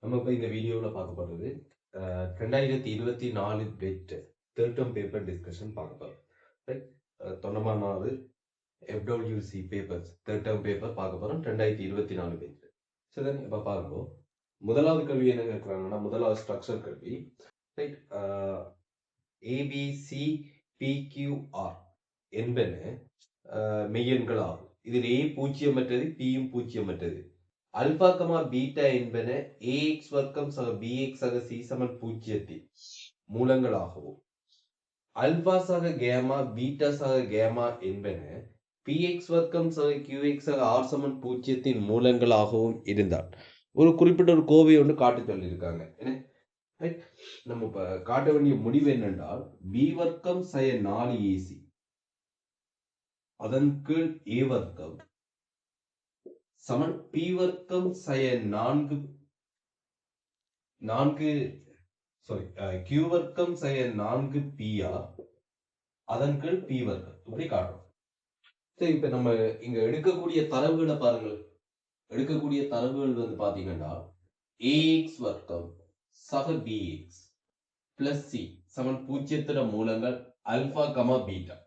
நம்ம இப்ப இந்த வீடியோல பார்க்க போறது 2024 BEd third term paper discussion பார்க்க போறோம். ரைட். தொண்ணூறு 4 FWC papers third term paper பார்க்க போறோம் 2024 பெட். சரி, இப்ப பாருங்க. முதலாவது கேள்வி என்ன கேட்கறாங்கன்னா, முதலாவது ஸ்ட்ரக்சர் கேள்வி. ரைட். ABC PQR என்பன மெய்யெண்கள் ஆகும். இதில் A பூஜ்ஜியமற்றது, Pயும் பூஜ்ஜியமற்றது. அல்பா கமா பீட்டா என்பன ax வர்க்கம் சக bx சக c சமன் பூஜ்ஜியத்தின் மூலங்களாகவும், அல்பா சக கேமா பீட்டா சக கேமா என்பன px வர்க்கம் சக qx சக r சமன் பூஜ்ஜியத்தின் மூலங்களாகவும் இருந்தால் ஒரு குறிப்பிட்ட ஒரு கோவை ஒன்று காட்ட சொல்லியிருக்காங்க. நம்ம இப்ப காட்ட வேண்டிய முடிவு என்னென்றால், b வர்க்கம் சய 4ac அதன் கீழ் a வர்க்கம் சமன் p வர்க்கம் சய 4 q வர்க்கம் சய 4pr அதன் கீழ் p வர்க்கம் இப்படி காட்டும். சரி, இப்ப நம்ம இங்க எடுக்கக்கூடிய தரவுகளை பாருங்கள். எடுக்கக்கூடிய தரவுகள் வந்து பாத்தீங்கன்னா ax வர்க்கம் சக bx பிளஸ் c சமன் பூஜ்ஜியத்திர மூலங்கள் அல்பா கமா பீட்டா.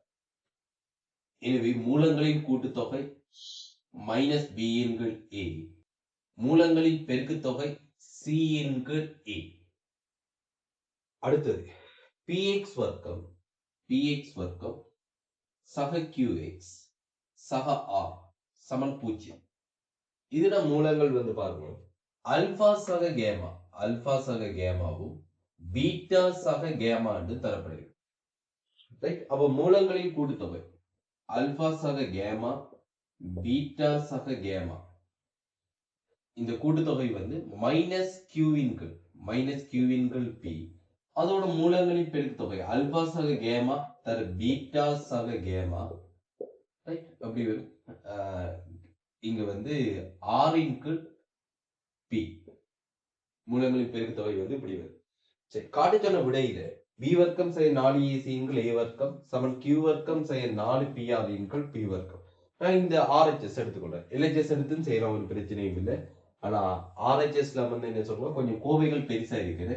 எனவே மூலங்களின் கூட்டுத்தொகை மைனஸ் b இன் கீழ் a, மூலங்களின் பெருக்குத்தொகை c இன் கீழ் a. அடுத்தது px வர்க்கம் சக qx சக r சமன் பூஜ்ஜியம். இதோட மூலங்கள் வந்து பாருங்க, அல்பா சக கேமாவும் பீட்டா சக கேமா என்று தரப்படுகிறது. ரைட். அப்ப மூலங்களின் கூட்டுத்தொகை அல்பா சக கேமா பீட்டா சக கேமா, இந்த கூட்டுத்தொகை வந்து மைனஸ் கியூவின் கீழ் பி. அதோட மூலங்களின் பெருக்குத்தொகை அல்பா சக கேமா தர பீட்டா சக கேமா. ரைட். அப்படி வரும். இங்க வந்து ஆரின் கீழ் பி, மூலங்களின் பெருக்குத்தொகை வந்து இப்படி வரும். சரி, காட்டு சொன்ன விடையில b வர்க்கம் செய்ய 4ac இன்கள் a வர்க்கம் சமன் q வர்க்கம் செய்ய 4pr இன்கள் p வர்க்கம். நான் இந்த RHS எடுத்துக்கொள்றேன். LHS எடுத்துன்னு செய்யலாம், ஒரு பிரச்சனையும் இல்லை. ஆனா RHSல வந்து என்ன சொல்றோம், கொஞ்சம் கோவைகள் பெருசா இருக்குது.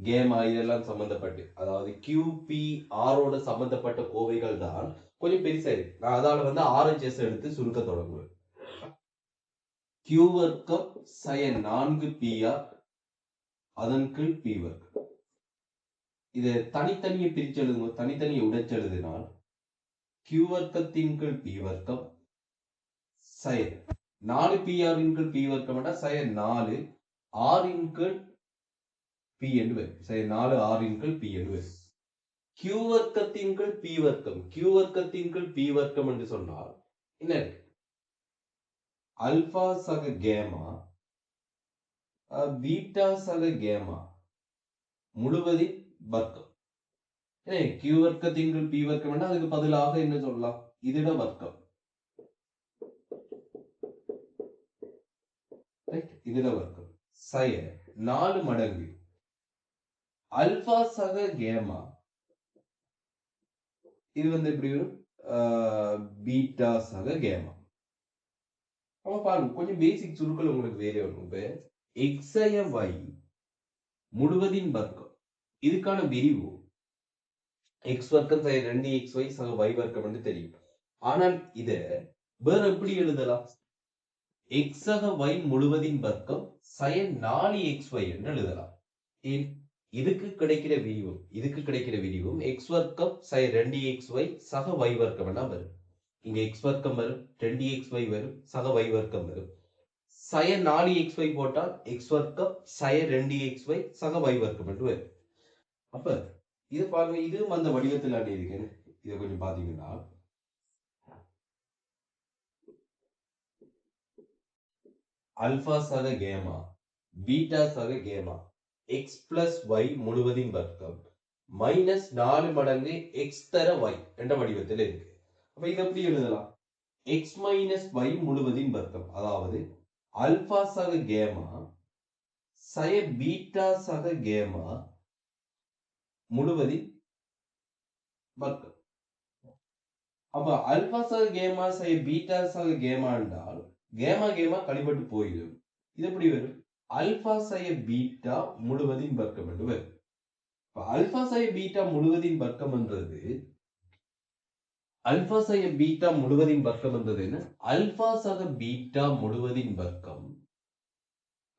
கேமா இதெல்லாம் சம்பந்தப்பட்டு, அதாவது QPRோட சம்பந்தப்பட்ட கோவைகள் தான் கொஞ்சம் பெருசா இருக்கு. நான் அதால வந்து RHS எடுத்து சுருக்க தொடங்குவேன். q வர்க்கம் சய 4pr அதன் கீழ் p வர்க்கம். இது தனித்தனியை பிரிச்சு எழுதுங்க. தனித்தனியை உடைச்சு எழுதினால் q வர்க்கத்தின் கீழ் p வர்க்கம் சய 4pr இன் கீழ் p வர்க்கம் சய 4 r இன் கீழ் p என்று வரும். சய 4 r இன் கீழ் p என்று வரும். q வர்க்கத்தின் கீழ் p வர்க்கம், q வர்க்கத்தின் கீழ் p வர்க்கம் என்று சொன்னால் என்ன இருக்கு? அல்பா சக கேமா பீட்டா சக கேமா முழுவதின் வர்க்கம். q வர்க்கத்தின் கீழ் p வர்க்கம் அதுக்கு பதிலாக என்ன சொல்லலாம்? இதோட வர்க்கம். இதோட வர்க்கம் சய 4 மடங்கு அல்பா சக கேமா, இது வந்து எப்படி வரும்? பீட்டா சக கேமா. அப்ப பாருங்க, கொஞ்சம் பேசிக் சுருக்கள் உங்களுக்கு வேற வரும். இப்ப xy முழுவதின் வர்க்கம், இதுக்கான விரிவு x வர்க்கம் சக 2xy சக y வர்க்கம் என்று தெரியும். ஆனால் இத வேற எப்படி எழுதலாம்? x சக y முழுவதின் வர்க்கம் சய 4xy என்று எழுதலாம். ஏன்? இதுக்கு கிடைக்கிற விரிவும் x வர்க்கம் சய 2xy சக y வர்க்கம் எல்லாம் வரும். இங்க x வர்க்கம் வரும், 2xy வரும், சக y வர்க்கம் வரும். சய 4xy போட்டால் x வர்க்கம் சய 2xy சக y வர்க்கம் என்று வரும். அப்ப இது பாருங்க, இதுவும் அந்த வடிவத்தில் இருக்கு. இதை கொஞ்சம் பாத்தீங்கன்னா அல்பா சக கேமா பீட்டா சக கேமா x பிளஸ் y முழுவதின் வர்க்கம் மைனஸ் 4 மடங்கு x தர y என்ற வடிவத்தில் இருக்கு. அப்ப இதை எப்படி எழுதலாம்? x மைனஸ் y முழுவதின் வர்க்கம், அதாவது அல்பா சக கேமா சய பீட்டா சக கேமா முழுவதின் வர்க்கம். அப்ப அல்பா சக கேமா சய பீட்டா சக கேமா என்றால் கேமா கழிப்பட்டு போயிடும். இது எப்படி வரும்? அல்பா சய பீட்டா முழுவதின் வர்க்கம் என்று வரும். அல்பா சய பீட்டா முழுவதின் வர்க்கம் என்றது அல்பா சக பீட்டா முழுவதின் வர்க்கம் என்றது என்ன? அல்பா சக பீட்டா முழுவதின் வர்க்கம்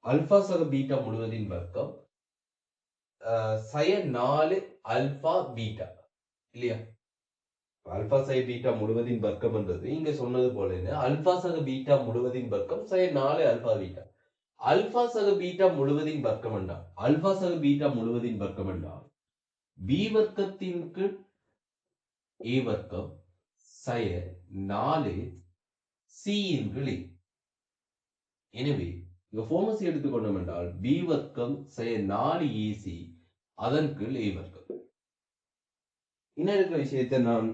அல்பா சக பீட்டா முழுவதின் வர்க்கம் சய 4 அல்பா பீட்டா இல்லையா? அல்பா சக பீட்டா முழுவதின் வர்க்கம் என்றது இங்க சொன்னது போல என்ன? அல்பா சக பீட்டா முழுவதின் வர்க்கம் சய 4 அல்பா பீட்டா. அல்பா சக பீட்டா முழுவதின் வர்க்கம் என்றால் அல்பா சக பீட்டா முழுவதின் வர்க்கம் என்றால் பி வர்க்கத்தின் கீழ் ஏ வர்க்கம் சய 4 சி இன் கீழ். எனவே இங்க ஃபார்மசி எடுத்துக்கொண்டோம் என்றால் பி வர்க்கம் சய 4 ஏசி அதன் கீழ் ஏ வர்க்கம். இன்னும் இருக்கிற விஷயத்தை நான்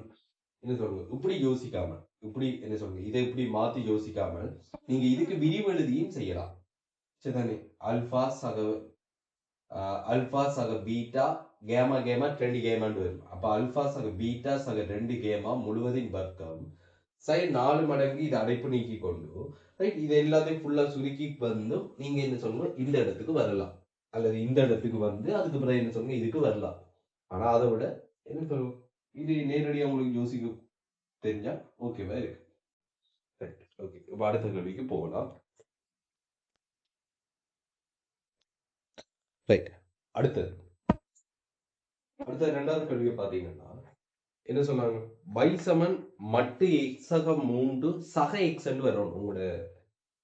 என்ன சொல்றேன், இப்படி யோசிக்காமல் இப்படி என்ன சொல்றேன், இதை இப்படி மாத்தி யோசிக்காமல் நீங்க இதுக்கு விரிவெழுதியும் செய்யலாம். சரிதானே? அல்பா சக பீட்டா கேமா கேமா 2 கேமான்னு வரும். அப்ப அல்பா சக பீட்டா சக 2 கேமா முழுவதின் வர்க்கம் சை 4 மடங்கு இதை அடைப்பு நீக்கி கொண்டு ரைட், இது எல்லாத்தையும் ஃபுல்லா சுருக்கி வந்து நீங்க என்ன சொல்லுங்க, இந்த இடத்துக்கு வரலாம் அல்லது இந்த இடத்துக்கு வந்து அதுக்கு பிறகு என்ன சொல்லுங்க இதுக்கு வரலாம். ஆனா அதை விட என்ன சொல்லுங்க, இது நேரடியாக உங்களுக்கு யோசிக்க தெரிஞ்சா ஓகேவா இருக்கு. Right, okay. இப்ப அடுத்த கேள்விக்கு போகலாம். ரைட், அடுத்தது ரெண்டாவது கேள்வியை பாத்தீங்கன்னா என்ன சொன்னாங்க, y சமன் மட்டு எக்ஸ் சக 3 சக எக்ஸ் வரும். உங்களோட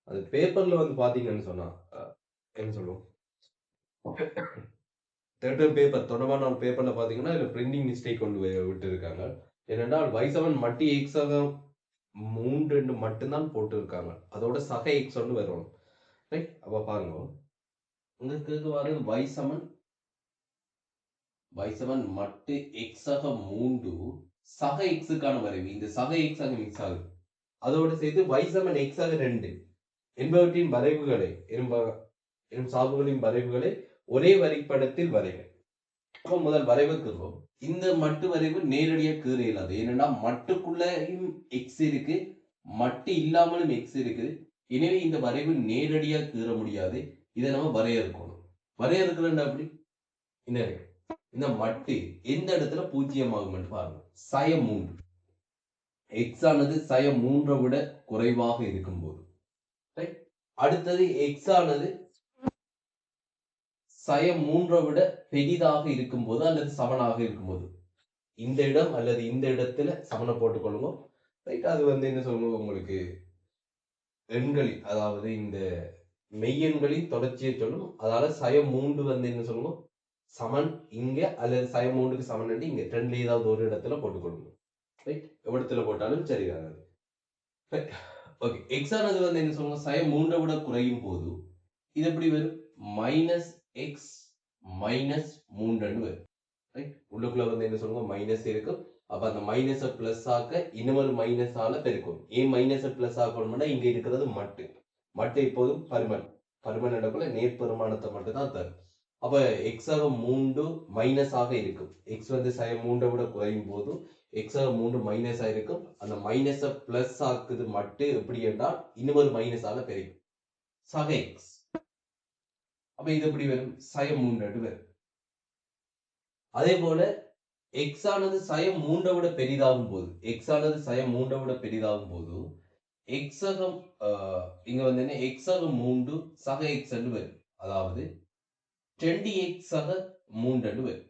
அது பேப்பர்ல வந்து பாத்தீங்கன்னு சொன்னா என்ன சொல்லுவோம், பேப்பர் தொடர்பான ஒரு பேப்பர்ல பாத்தீங்கன்னா இதுல பிரிண்டிங் மிஸ்டேக் கொண்டு விட்டு இருக்காங்க. ஏனென்றால் y சமன் மட்டு எக்ஸ் சக 3 மட்டும்தான் போட்டு இருக்காங்க, அதோட சக எக்ஸ் வரும். ரைட், அப்ப பாருங்க உங்களுக்கு வரும் y சமன் மட்டு எக்ஸ் சக 3 சக எக்ஸுக்கான வரைவு. இந்த சக எக்ஸ் ஆக மிக்ஸ் ஆகுது, அதோடு சேர்த்து y சமன் x ஆக 2 என்பவற்றின் வரைவுகளை எனும் சார்புகளின் வரைவுகளை ஒரே வரைபடத்தில் வரைக. அப்போ முதல் வரைவுக்குறோம். இந்த மட்டு வரைவு நேரடியாக கீற இயலாது. ஏனென்னா மட்டுக்குள்ளையும் எக்ஸ் இருக்கு, மட்டு இல்லாமலும் எக்ஸ் இருக்குது. எனவே இந்த வரைவு நேரடியாக கீற முடியாது. இதை நம்ம வரையறுக்கணும். வரையறுக்கிறேன் அப்படி என்ன இருக்கு, இந்த மட்டு எந்த இடத்துல 0 ஆகும் பாருங்க. சய 3 எக்ஸ் ஆனது சய 3 விட குறைவாக இருக்கும்போது, அடுத்தது எக்ஸ் ஆனது சய 3 விட பெரிதாக இருக்கும்போது அல்லது சமனாக இருக்கும்போது, இந்த இடம் அல்லது இந்த இடத்துல சமனை போட்டுக்கொள்ளுங்க. ரைட், அது வந்து என்ன சொல்லுங்க, உங்களுக்கு எண்களில் அதாவது இந்த மெய்யெண்களின் தொடர்ச்சியை சொல்லும். அதால சய 3 வந்து என்ன சொல்லுங்க சமன் இங்க அல்லது சய 3க்கு சமன் இங்க ரெண்டுல ஏதாவது ஒரு இடத்துல போட்டுக்கொள்ளுங்க. ரைட், இடத்துல போட்டாலும் சரிதான். ஓகே, எக்ஸ் ஆனது வந்து என்ன சொல்லுங்க சய 3 விட குறையும் போது இது எப்படி வரும், மைனஸ் எக்ஸ் மைனஸ் 3 வரும். ரைட், உள்ளுக்குள்ள வந்து என்ன சொல்லுங்க மைனஸ் இருக்கும். அப்ப அந்த மைனஸை பிளஸ் ஆக்க இன்னொரு மைனஸ் ஆல பெருக்கும். ஏன் மைனஸை பிளஸ் ஆக்கணும்னா இங்க இருக்கிறது மட்டு எப்போதும் பருமன் இடக்குள்ள நேர்பெருமானத்தை மட்டும் தான் தரும். அப்ப எக்ஸ் ஆக 3 மைனஸ் ஆக இருக்கும். எக்ஸ் வந்து சய 3 விட குறையும் போது எக்ஸ் ஆக 3 மைனஸ் ஆயிருக்கும். அந்த மைனஸை பிளஸ் ஆக்குது மட்டு எப்படி என்றால் இன்னொரு மைனஸ் ஆல பெருக்கும் சக எக்ஸ். அப்ப இது எப்படி வரும், சய 3 வரும். அதே போல எக்ஸ் ஆனது சய 3 விட பெரிதாகும் போது எக்ஸகம் இங்க வந்து என்ன எக்ஸகம் 3 சக எக்ஸ் வரும். அதாவது 20x சக 3 வரும்.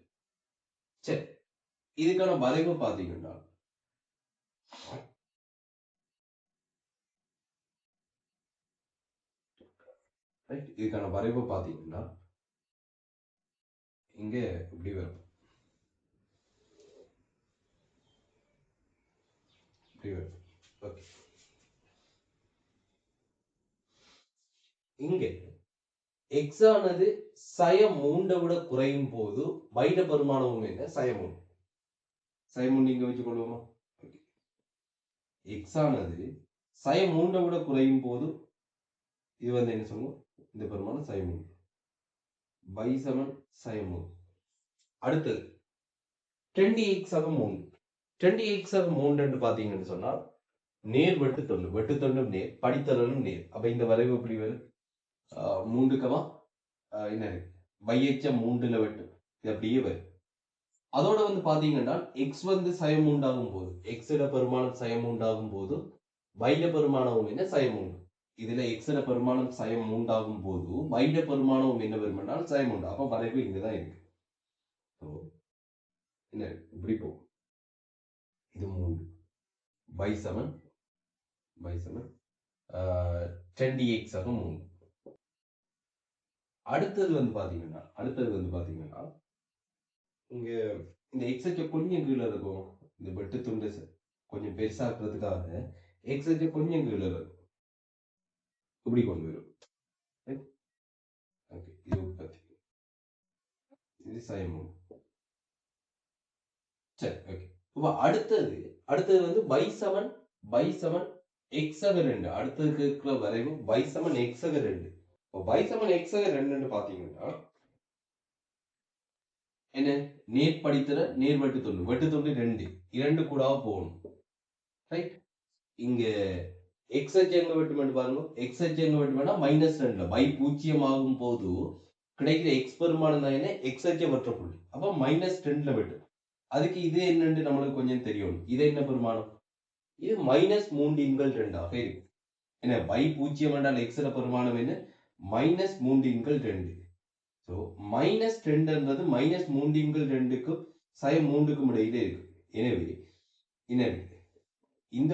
சரி, இதுக்கான வரைவு பாத்தீங்கன்னா இங்க இப்படி வரும். ஓகே, இங்க எக்ஸ் ஆனது சய 3 விட குறையும் போது வைட பெருமானமும் என்ன சய 3 இங்க வச்சு கொள்வோமா. எக்ஸ் ஆனது சய 3 விட குறையும் போது இது வந்து என்ன சொல்லுவோம், இந்த பெருமானம் சய 3 y சமன் சய 3. அடுத்தது 20x ஆக 3 20x ஆக 3 என்று பாத்தீங்கன்னு சொன்னால் நேர் வெட்டுத்தொண்டு நேர் படித்தலும் நேர். அப்ப இந்த வரைவு எப்படி வரும், மூண்டுக்கமா என்ன இருக்கு வையச்சம் 3ல வெட்டு இது அப்படியே வரும். அதோட வந்து பாத்தீங்கன்னா எக்ஸ் வந்து சயம் உண்டாகும் போது எக்ஸோட பெருமானம் சயம் உண்டாகும் போது வைட பெருமானமும் என்ன சயம் உண்டு. இதுல எக்ஸோட பெருமானம் சயம் உண்டாகும் போது வைட பெருமானமும் என்ன வரும் என்றால் சயம் உண்டு. அப்ப வரைவு இங்கதான் இருக்கு. என்ன இப்படி போகும். இது 3 பை 7 20x ஆக 3. அடுத்தது வந்து பாத்தீங்கன்னா இங்க இந்த எக்ஸை கொஞ்சம் கீழே இருக்கும். இந்த வெட்டு துண்டு கொஞ்சம் பெருசாக்குறதுக்காக எக்ஸை கொஞ்சம் கீழே இருக்கும். இப்படி கொண்டு வரும். இது உற்பத்தி, இது சயமம். சரி, ஓகே. இப்போ அடுத்தது வந்து பை 7 எக்ஸாக 2. அடுத்தது இருக்கிற வரைவு பை 7 எக்ஸாக 2. இப்போ பை 7 எக்ஸாக 2 பாத்தீங்கன்னா என்ன நேர் படித்தர நேர் வெட்டு துண்டு 2 கூட போகணும். ரைட். இங்க எக்ஸ் அச்சு எங்க வெட்டுமென்று பாருங்க. எக்ஸ் அச்சு எங்க வெட்டுமெண்டா -2 பை 0 ஆகும் போது கிடைக்கிற எக்ஸ் பெருமானம் தான் என்ன எக்ஸ் அச்சை வெற்ற புள்ளி. அப்ப -2ல வெட்டு. அதுக்கு இது என்னன்னு நம்மளுக்கு கொஞ்சம் தெரியும். இது என்ன பெருமானம்? இது -3/2 ஆக இருக்கும். என்ன பை 0 என்றால் எக்ஸோட பெருமானம் என்ன -3/2. ஸோ -2 என்றது -3/2க்கும் சயம் 3க்கும் இடையிலே இருக்கு. எனவே என்ன இருக்கு இந்த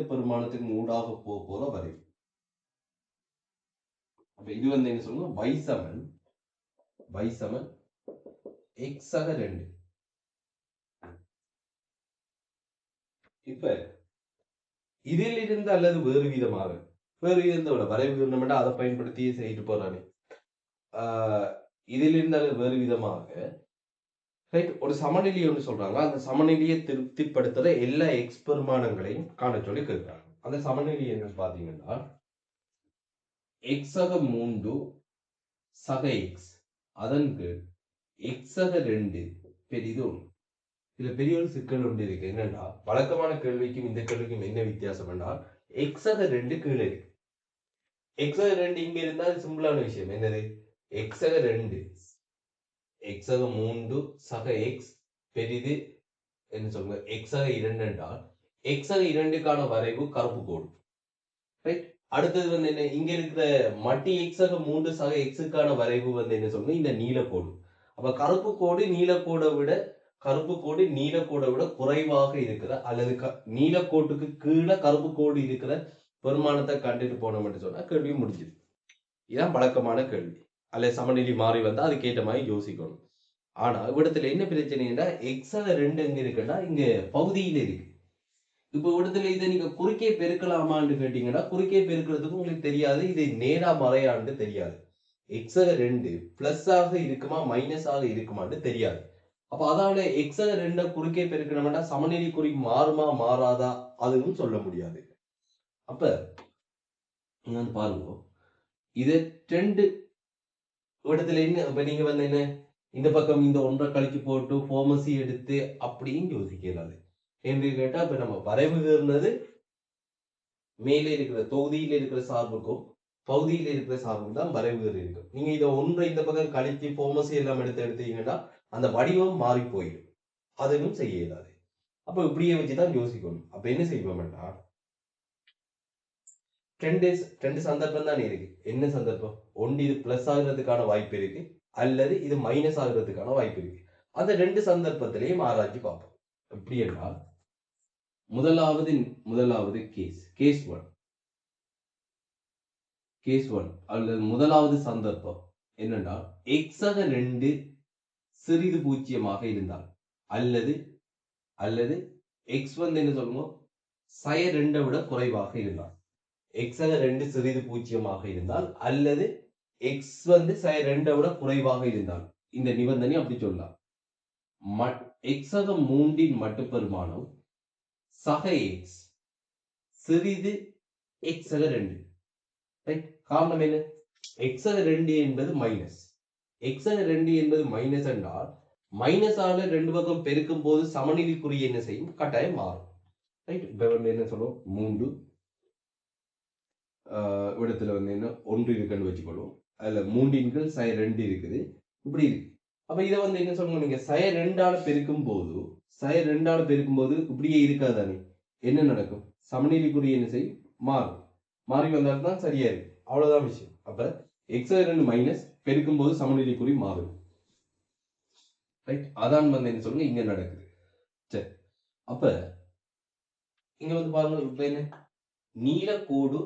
பெருமானத்துக்கு ஊடாக போற வரைவு. அப்ப இது வந்து என்ன சொல்லுங்க பை 7 எக்ஸாக 2. இப்ப இதில் இருந்து அல்லது வேறு விதமாக வரைவு அதை பயன்படுத்தி செய்து போறானே. இதிலிருந்து அல்லது வேறு விதமாக ஒரு சமநிலை ஒன்று சொல்றாங்க. அந்த சமநிலையை திருப்திப்படுத்துற எல்லா எக்ஸ் பெருமானங்களையும் காண சொல்லி கேட்கிறாங்க. அந்த சமநிலை என்னன்னு பாத்தீங்கன்னா எக்ஸாக 3 சக எக்ஸ் அதன் கீழ் எக்ஸாக 2 பெரிது ஒன்று. இதுல பெரிய ஒரு சிக்கல் ஒன்று இருக்கு. என்னன்னா வழக்கமான கேள்விக்கும் இந்த கேள்விக்கும் என்ன வித்தியாசம் என்றால் எக்ஸாக 2 கீழே இருக்கு. எக்ஸாக 2 இங்க இருந்தால் சிம்பிளான விஷயம். என்னது எக்ஸாக 2 எக்ஸாக 3 சக எக்ஸ் பெரிது என்ன சொல்லுங்க எக்ஸாக 2 என்றால் எக்ஸாக 2க்கான வரைவு கருப்பு கோடு. ரைட். அடுத்தது வந்து என்ன இங்க இருக்கிற மட்டி எக்ஸாக 3 சக எக்ஸுக்கான வரைவு வந்து என்ன சொல்லுங்க இந்த நீலக்கோடு. அப்ப கருப்பு கோடு நீலக்கோடை விட குறைவாக இருக்கிற அல்லது நீலக்கோட்டுக்கு கீழே கருப்பு கோடு இருக்கிற பெருமானத்தை கண்டுட்டு போனோம்னு சொன்னா கேள்வி முடிஞ்சுது. இதுதான் வழக்கமான கேள்வி. அல்லது சமநிலை மாறி வந்தா அதுக்கேற்ற மாதிரி யோசிக்கணும். ஆனா இவ்விடத்துல என்ன பிரச்சனைன்னா எக்ஸாக 2 எங்க இருக்குன்னா இங்க பகுதியில இருக்கு. இப்ப இவ்விடத்துல இதை நீங்க குறுக்கே பெருக்கலாமான்னு கேட்டீங்கன்னா குறுக்கே பெருக்கிறதுக்கு உங்களுக்கு தெரியாது. இது நேரா மறையான்னு தெரியாது. எக்ஸாக 2 பிளஸ் ஆக இருக்குமா மைனஸ் ஆக இருக்குமான்னு தெரியாது. அப்ப அதனால எக்ஸாக 2 குறுக்கே பெருக்கணும்னா சமநிலை குறி மாறுமா மாறாதா அதுவும் சொல்ல முடியாது. அப்ப பாருங்க இது 2 இடத்துல என்ன இப்ப நீங்க வந்து என்ன இந்த பக்கம் இந்த 1 கழிச்சு போட்டு ஃபார்மசி எடுத்து அப்படின்னு யோசிக்கிறாரு என்று கேட்டா இப்ப நம்ம வரைவுகிறது மேலே இருக்கிற தொகுதியில் இருக்கிற சார்புக்கும் பகுதியில் இருக்கிற சார்புக்கும் தான் வரைவுகள் இருக்கும். நீங்க இதை 1 இந்த பக்கம் கழிச்சு ஃபார்மசி எல்லாம் எடுத்தீங்கன்னா அந்த வடிவம் மாறி போயிடும். அதுவும் செய்ய இயலாது. அப்ப இப்படியே வச்சுதான் யோசிக்கணும். அப்ப என்ன செய்வோம்னா 2 சந்தர்ப்பம் தான் இருக்கு. என்ன சந்தர்ப்பம்? ஒன்று இது பிளஸ் ஆகுறதுக்கான வாய்ப்பு இருக்கு அல்லது இது மைனஸ் ஆகுறதுக்கான வாய்ப்பு இருக்கு. அந்த 2 சந்தர்ப்பத்திலையும் ஆராய்ச்சி பார்ப்போம். எப்படி என்றால் முதலாவது கேஸ் 1 அல்லது முதலாவது சந்தர்ப்பம் என்னன்னா எக்ஸாக 2 சிறிது பூஜ்ஜியமாக இருந்தால் அல்லது எக்ஸ் வந்து என்ன சொல்லுவோம் சய 2 விட குறைவாக இருந்தால் எக்ஸாக 2 சிறிது பூஜ்ஜியமாக இருந்தால் அல்லது எக்ஸ் வந்து சய 2 விட குறைவாக இருந்தால் இந்த நிபந்தனை அப்படி சொல்லலாம். எக்ஸாக 3 மட்டு பெருமானம் சக எக்ஸ் சிறிது எக்ஸாக 2. காரணம் என்ன? எக்ஸாக 2 என்பது மைனஸ். எக்ஸாக 2 என்பது மைனஸ் என்றால் மைனஸ் ஆன 2 பக்கம் பெருக்கும் போது சமநிலைக்குரிய என்ன செய்யும்? கட்டாயம் மாறும். ரைட். இப்ப என்ன சொல்லுவோம் 3 இடத்துல வந்து என்ன 1 இருக்குன்னு வச்சுக்கொள்வோம். அதில் 3 சய 2 இருக்குது, இப்படி இருக்கு. அப்போ இதை வந்து என்ன சொல்லுங்க, நீங்கள் சய 2ஆல் பெருக்கும் போது இப்படியே இருக்காதானே, என்ன நடக்கும்? சமநிலைக்குறி என்ன செய்யும்? மாறும். மாறி வந்தால் தான் சரியா இருக்கு. அவ்வளவுதான் விஷயம். அப்ப x2 மைனஸ் பெருக்கும் போது சமநிலைக்குறி மாறும். ரைட், அதான் வந்து என்ன சொல்லுங்க இங்க நடக்குது. சரி, அப்ப இங்க வந்து பாருங்க, இப்ப என்ன நீலக்கோடு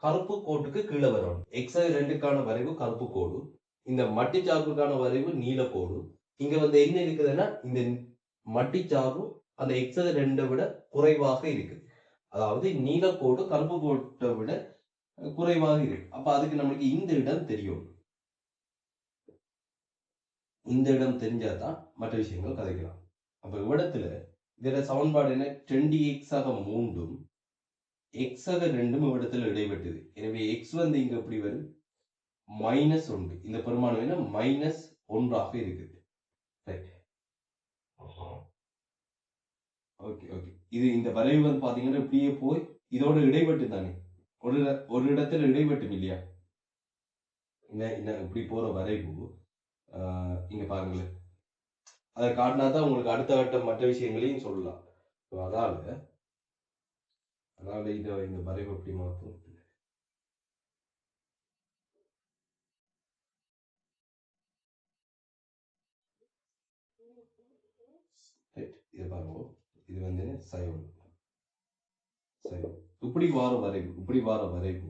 கருப்பு கோட்டுக்கு கீழே வரணும். x2க்கான வரைவு கருப்பு கோடு, இந்த மட்டிச்சார்புக்கான வரைவு நீலக்கோடு. இங்க வந்து என்ன இருக்குதுன்னா, இந்த மட்டிச்சார்பு அந்த x2 விட குறைவாக இருக்குது. அதாவது நீலக்கோடு கருப்பு கோட்டை விட குறைவாக இருக்கு. அப்ப அதுக்கு நமக்கு இந்த இடம் தெரியும். இந்த இடம் தெரிஞ்சாதான் மற்ற விஷயங்கள் கதைக்கலாம். அப்ப இவ்விடத்துல இதோட சமன்பாடு என்ன? 20x ஆக 3ம் x ஆக 2ம் இவ்விடத்துல இடைப்பட்டது. எனவே x வந்து இங்க எப்படி வரும்? -1. இந்த பெருமானம் என்ன? -1 இருக்குது. Right, okay okay. இது இந்த வரைவு வந்து பாத்தீங்கன்னா இப்படியே போய் இதோட இடைப்பட்டு தானே, ஒரு இடத்துல இடைப்பட்டும் இல்லையா? இப்படி போற வரைவு இங்க பாருங்களேன். அதை காட்டினா தான் உங்களுக்கு அடுத்த கட்ட மற்ற விஷயங்களையும் சொல்லலாம். அதனால இதை இந்த வரைவு எப்படி மாற்றும்? இதை பாருங்க, இது வந்து சைவம். இப்படி வார வரைவு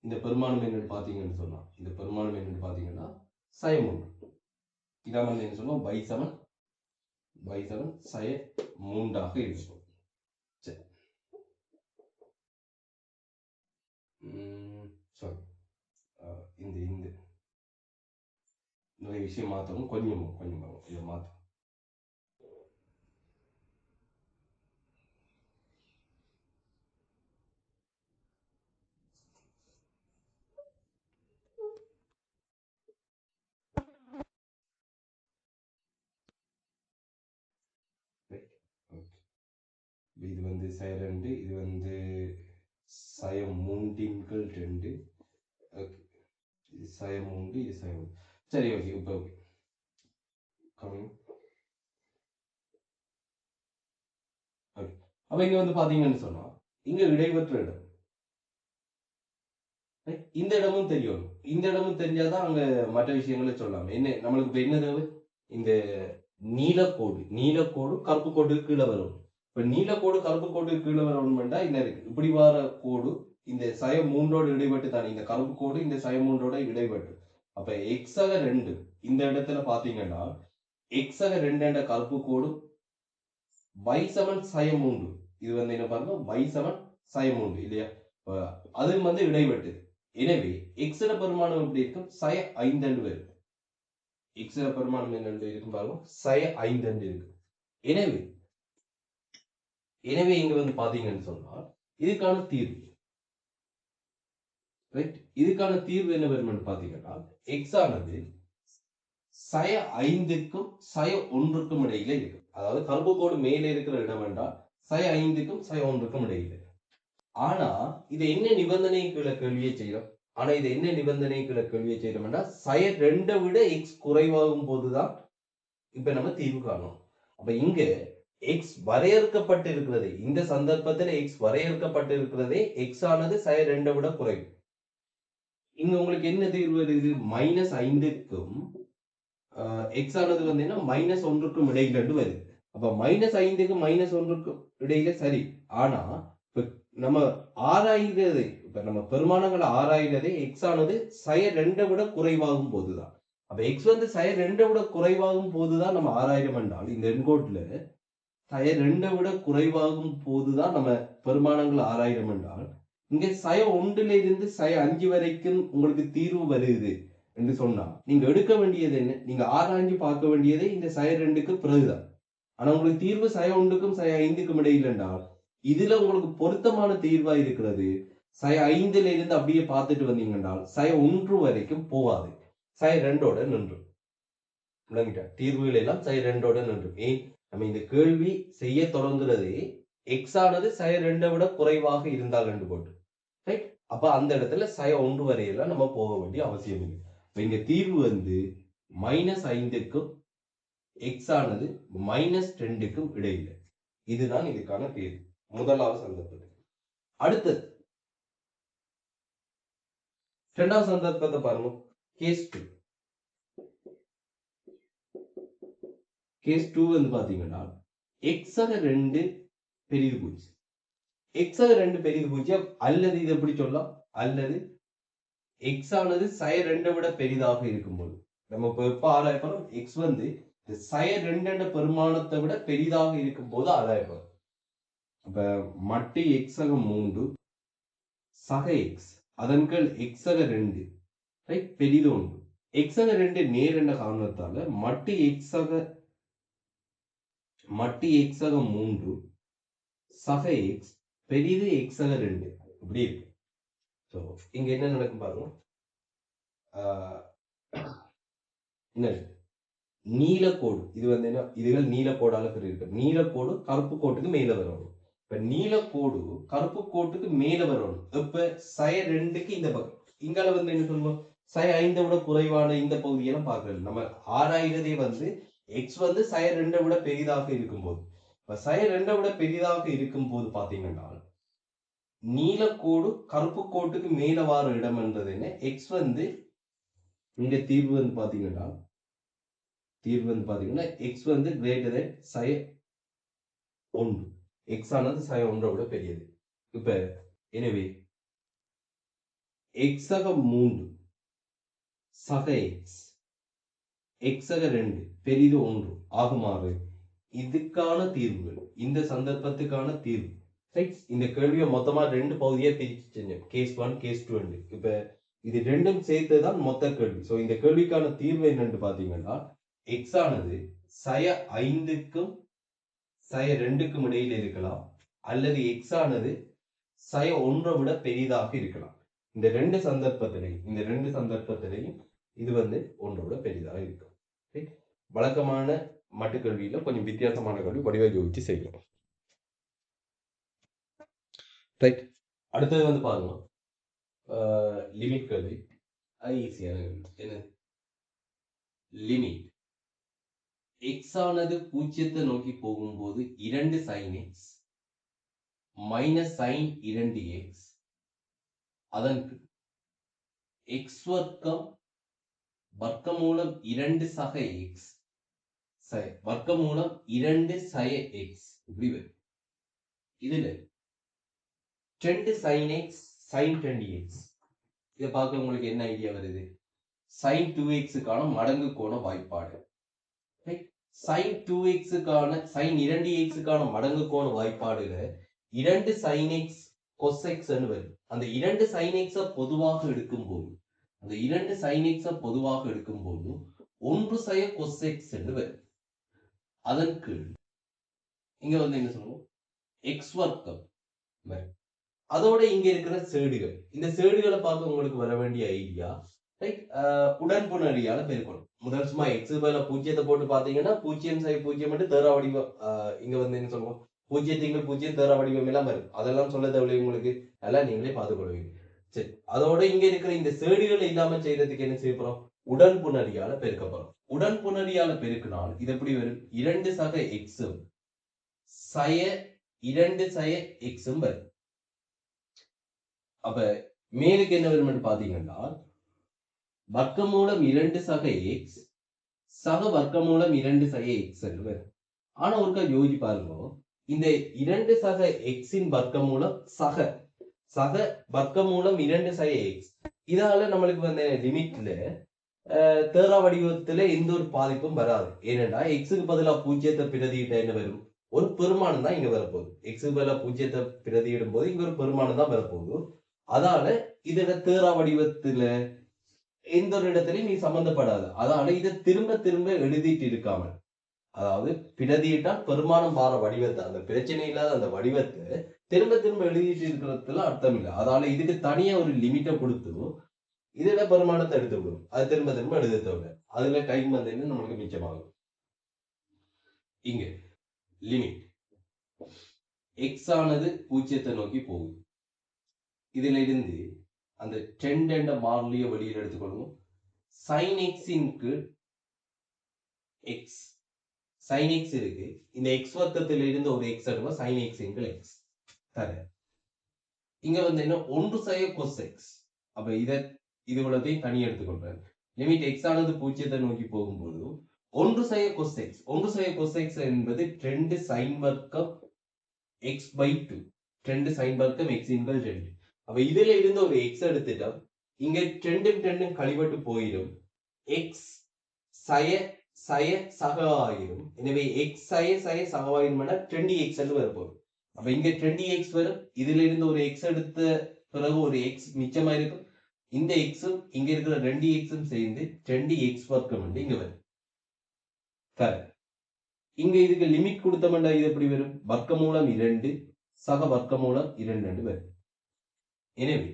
இந்த பெருமானம் என்னன்னு பாத்தீங்கன்னா சயம் ஒன்று. இதான் வந்து என்ன சொல்லுவோம், பை7 சய 3ஆக இருக்கும். சரி, இந்த நிறைய விஷயம் மாற்றவும் கொஞ்சம் இதை மாற்றும். இது வந்து சய 2, இது வந்து சயம் 3 ஓகே. இது சயம் 3, இது சயம் 3. சரி, ஓகே. இப்போ ஓகே, அப்ப இங்க வந்து பாத்தீங்கன்னு சொன்னா இங்க இடைவெற்ற இடம், இந்த இடமும் தெரியும். இந்த இடமும் தெரிஞ்சாதான் அங்க மற்ற விஷயங்களை சொல்லலாம். என்ன நம்மளுக்கு இப்ப என்ன தேவை? இந்த நீலக்கோடு கருப்பு கோட்டுக்கு கீழே வரும். இப்ப நீலக்கோடு கருப்பு கோட்டுக்கு கீழே வரணும்னா என்ன இருக்கு? இப்படி வர கோடு இந்த சயம் 3ஓடு இடைப்பட்டு தானே, இந்த கருப்பு கோடு இந்த சயம் 3ஓட இடைப்பட்டு. அப்ப x ஆக 2 இந்த இடத்துல பாத்தீங்கன்னா x ஆக 2 என்ற கருப்பு கோடு y7 சயம் 3, இது வந்து என்ன பாருங்க, y7 சயம் 3 இல்லையா? அது வந்து இடைப்பட்டு. எனவே x பெருமானம் எப்படி இருக்கும்? சய 5 என்று வரும். x பெருமானம் என்ன இருக்கும் பாருங்க, சய 5 என்று இருக்கு. எனவே இங்க வந்து பாத்தீங்கன்னு சொன்னால் இதுக்கான தீர்வு, ரைட், இதுக்கான தீர்வு என்ன வரும் பாத்தீங்கன்னா, x ஆனது சய 5க்கும் சய 1க்கும் இடையில இருக்கு. அதாவது கருப்பு கோடு மேலே இருக்கிற இடம் என்றால் சய 5க்கும் சய 1க்கும் இடையில. ஆனா இது என்ன நிபந்தனையை கீழே கேள்வியை செய்யறோம்? சய 2 விட x குறைவாகும் போதுதான் இப்ப நம்ம தீர்வு காணணும். அப்ப இங்க x வரையறுக்கப்பட்டு இருக்கிறது, இந்த சந்தர்ப்பத்தில் x வரையறுக்கப்பட்டு இருக்கிறதே x ஆனது சய 2 விட குறைவு. இங்க உங்களுக்கு என்ன தீர்வு வருது? -5க்கும் x ஆனது வந்து என்ன -1க்கும் இடையில வருது. அப்ப -5க்கும் -1க்கும் இடையில சரி. ஆனா நம்ம ஆராய்கிறதை, இப்ப நம்ம பெருமானங்களை ஆராய்கிறதே x ஆனது சய 2 விட குறைவாகும் போதுதான். அப்ப x வந்து சய 2 விட குறைவாகும் போதுதான் நம்ம ஆராயிரம் என்றால், இந்த எண்கோட்ல சய 2 விட குறைவாகும் போதுதான் நம்ம பெருமானங்கள் ஆராயிரம் என்றால், இங்க சய 1ல இருந்து சய 5 வரைக்கும் உங்களுக்கு தீர்வு வருது என்று சொன்னா நீங்க எடுக்க வேண்டியது என்ன? நீங்க ஆராய்ஞ்சு பார்க்க வேண்டியதே இந்த சய 2க்கு பிறகுதான். ஆனா உங்களுக்கு தீர்வு சய 1க்கும் சய 5க்கும் இடையில் என்றால், இதுல உங்களுக்கு பொருத்தமான தீர்வா இருக்கிறது சய 5ல இருந்து அப்படியே பார்த்துட்டு வந்தீங்கன்னால் சய 1 வரைக்கும் போகாது, சய 2ஓட நின்று விளங்கிட்டா. தீர்வுகள் எல்லாம் சய 2ஓட நின்று. ஏன் நம்ம இந்த கேள்வி செய்ய தொடங்குறது எக்ஸ் ஆனது சய 2 விட குறைவாக இருந்தால் என்று போட்டு, ரைட்? அப்ப அந்த இடத்துல சய 1 வரையெல்லாம் நம்ம போக வேண்டிய அவசியம் இல்லை. இப்ப இங்க தீர்வு வந்து -5க்கும் எக்ஸ் ஆனது -2க்கும் இடையில. இதுதான் இதுக்கான தீர்வு முதலாவது சந்தர்ப்பத்துக்கு. அடுத்தது இரண்டாவது சந்தர்ப்பத்தை பாருங்க. கேஸ் 2. கேஸ் 2 வந்து பாத்தீங்கன்னா எக்ஸக 2 பெரிது பூஜ்ஜியம், எக்ஸக 2 பெரிது பூஜ்ஜியம், அல்லது இது எப்படி சொல்லலாம், அல்லது எக்ஸ் ஆனது சய 2 விட பெரிதாக இருக்கும்போது. நம்ம இப்ப ஆராயப்படும் எக்ஸ் வந்து சய 2 பெருமானத்தை விட பெரிதாக இருக்கும் போது ஆராயப்படும். அப்ப மட்டு எக்ஸக 3 சக எக்ஸ் அதன் கீழ் எக்ஸக 2 ரைட் பெரிது 1. எக்ஸக 2 நேர் என்ற காரணத்தால மட்டு எக்ஸக 3 சக எக்ஸ் பெரிது எக்ஸக 2 இப்படி இருக்கு. ஸோ இங்க என்ன நடக்கும் பாருங்க. என்ன நீலக்கோடு, இது வந்து என்ன, இதுகள் நீலக்கோடால இருக்கு. நீலக்கோடு கருப்பு கோட்டுக்கு மேல வரணும். இப்ப நீலக்கோடு கருப்பு கோட்டுக்கு மேல வரணும். இப்ப சய 2க்கு இந்த பக்கம் இங்கால வந்து என்ன சொல்லுவோம், சய 5 விட குறைவான இந்த பகுதியெல்லாம் பார்க்கறது. நம்ம ஆராய்கிறதே வந்து எக்ஸ் வந்து சய 2 விட பெரிதாக இருக்கும்போது. இப்ப சய 2 விட பெரிதாக இருக்கும் போது பாத்தீங்கன்னா நீலக்கோடு கருப்பு கோட்டுக்கு மேல வார இடம் என்றது என்ன, எக்ஸ் வந்து இங்க தீர்வு வந்து பாத்தீங்கன்னா எக்ஸ் வந்து கிரேட்டர் தென் சய 1. எக்ஸ் ஆனது சய 1 விட பெரியது. இப்ப எனவே எக்ஸக 3 சக எக்ஸ் எக்ஸக 2 பெரிது 1 ஆகுமாறு இதுக்கான தீர்வுகள், இந்த சந்தர்ப்பத்துக்கான தீர்வு. இந்த கேள்வியை மொத்தமா 2 பகுதியா பிரிச்சு செஞ்சோம், கேஸ் 1 கேஸ் 2. இப்ப இது ரெண்டும் சேர்த்துதான் மொத்த கேள்வி. சோ இந்த கேள்விக்கான தீர்வு என்னன்னு பாத்தீங்கன்னா எக்ஸ் ஆனது சய 5க்கும் சய 2க்கும் இடையில இருக்கலாம், அல்லது எக்ஸ் ஆனது சய 1 விட பெரிதாக இருக்கலாம். இந்த ரெண்டு சந்தர்ப்பத்திலையும் இது வந்து 1 விட பெரிதாக இருக்கும். வழக்கமான மட்டுக்கல்வியில கொஞ்சம் வித்தியாசமான கல்வி வடிவ யோசிச்சு செய்யணும். ரைட். அடுத்தது வந்து பாருங்க லிமிட் கல்வி. ஈஸியான என்ன, லிமிட் எக்ஸ் ஆனது 0 நோக்கி போகும்போது 2 sin x minus sin 2x அதற்கு எக்ஸ் வர்க்கமூலம் 2 சக எக்ஸ் வர்க்கமூலம் 2 சய எக்ஸ் இப்படி வரும். இதுல 2 sin x sin 20x இதை பார்க்க உங்களுக்கு என்ன ஐடியா வருது, sin 2xக்கான மடங்கு கோண வாய்ப்பாடு. sin 2xக்கான sin 2xக்கான மடங்கு கோண வாய்ப்பாடுல 2 sin x cos x ன்னு வரும். அந்த 2 sin x பொதுவாக எடுக்கும்போது 1 சய cos x ன்னு வரும். அதற்கு இங்க வந்து என்ன சொல்லுவோம், x வர்க்கம் வரும். அதோட இங்க இருக்கிற சேடுகள், இந்த சேடுகளை பார்த்து உங்களுக்கு வர வேண்டிய ஐடியா உடன்புணரியால பெருக்கணும். முதல் சும்மா எக்ஸ் பதில 0 போட்டு பாத்தீங்கன்னா 0 சை 0 மட்டும் தேரா வடிவம், இங்க வந்து என்ன சொல்லுவோம் 0 தேரா வடிவம் எல்லாம் வரும். அதெல்லாம் சொல்ல தேவையில்லை உங்களுக்கு, அதெல்லாம் நீங்களே பார்த்துக்கொள்வீங்க. சரி, அதோட இங்க இருக்கிற இந்த சேடுகள் இல்லாம செய்யறதுக்கு என்ன செய்ய போறோம், உடன்புணரியால பெருக்க போறோம். உடன்புணரியால பெருக்கினால் இது எப்படி வரும், 2 சக எக்ஸும் சய 2 சய எக்ஸும் வரும். அப்ப மேலுக்கு என்ன வரும் பாத்தீங்கன்னா வர்க்கமூலம் 2 சக எக்ஸ் சக வர்க்கமூலம் 2 சக எக்ஸ் வரும். ஆனா ஒருக்கா யோசிச்சு பாருங்க, இந்த 2 சக எக்ஸின் வர்க்கமூலம் சக வர்க்கமூலம் 2 சக எக்ஸ், இதால நம்மளுக்கு வந்து லிமிட்ல தேரா வடிவத்துல எந்த ஒரு பாதிப்பும் வராது. ஏனென்றா எக்ஸுக்கு பதிலா 0 பிரதியிட்ட என்ன வரும், ஒரு பெருமானம் தான் இங்க வரப்போகுது. எக்ஸுக்கு பதிலா 0 பிரதியிடும் போது இங்க ஒரு பெருமானம் தான் வரப்போகுது. அதால இதோட தேரா வடிவத்துல எந்த ஒரு இடத்துலயும் நீ சம்பந்தப்படாது. அதால இதை திரும்ப திரும்ப எழுதிட்டு இருக்காமல், அதாவது பிரதியிட்டால் பெருமானம் மாற வடிவத்தை, அந்த பிரச்சனை இல்லாத அந்த வடிவத்தை திரும்ப திரும்ப எழுதிட்டு இருக்கிறதுல அர்த்தம் இல்லை. அதால இதுக்கு தனியா ஒரு லிமிட்டை கொடுத்து இதுல பெருமானத்தை எடுத்து விடும். அது திரும்ப திரும்ப எழுத தேவை. அதுல டைம் வந்து நம்மளுக்கு மிச்சமாகும். இங்க லிமிட் எக்ஸ் ஆனது 0 நோக்கி போகுது. இதுல இருந்து அந்த ட்ரெண்ட் என்ற மாறிலிய வெளியில் எடுத்துக்கொள்ளும். sin x இன்கு எக்ஸ் sin x இருக்கு. இந்த x வர்க்கத்தில் இருந்து ஒரு x எடுப்பா sin x இன்கு எக்ஸ் தர. இங்க வந்து என்ன 1 சய cos x. அப்ப இது இவ்வளத்தையும் தனி எடுத்துக்கொள்றேன். லிமிட் x ஆனது 0 நோக்கி போகும்போது 1 சய cos x. 1 சய cos x என்பது 2 sin வர்க்கம் x by 2. 2 sin வர்க்கம் x இன்கள் 2. அப்ப இதுல இருந்து ஒரு x எடுத்துட்டா இங்க 2 கழிவட்டு போயிடும். x சய சய சகவாயிரும். எனவே x சய சய சகவாயிரும் 20x என்று வரப்போகுது. அப்ப இங்க 20x வரும். இதுல இருந்து ஒரு x எடுத்த பிறகு ஒரு x மிச்சமா இருக்கும். இந்த x இங்க இருக்கிற 2x சேர்ந்து 20x வர்க்கம் என்று இங்க வரும். கரெக்ட். இங்க இதுக்கு லிமிட் கொடுத்தோம்னா இது எப்படி வரும்? வர்க்கமூலம் 2 சக வர்க்கமூலம் 2 என்று வரும். எனவே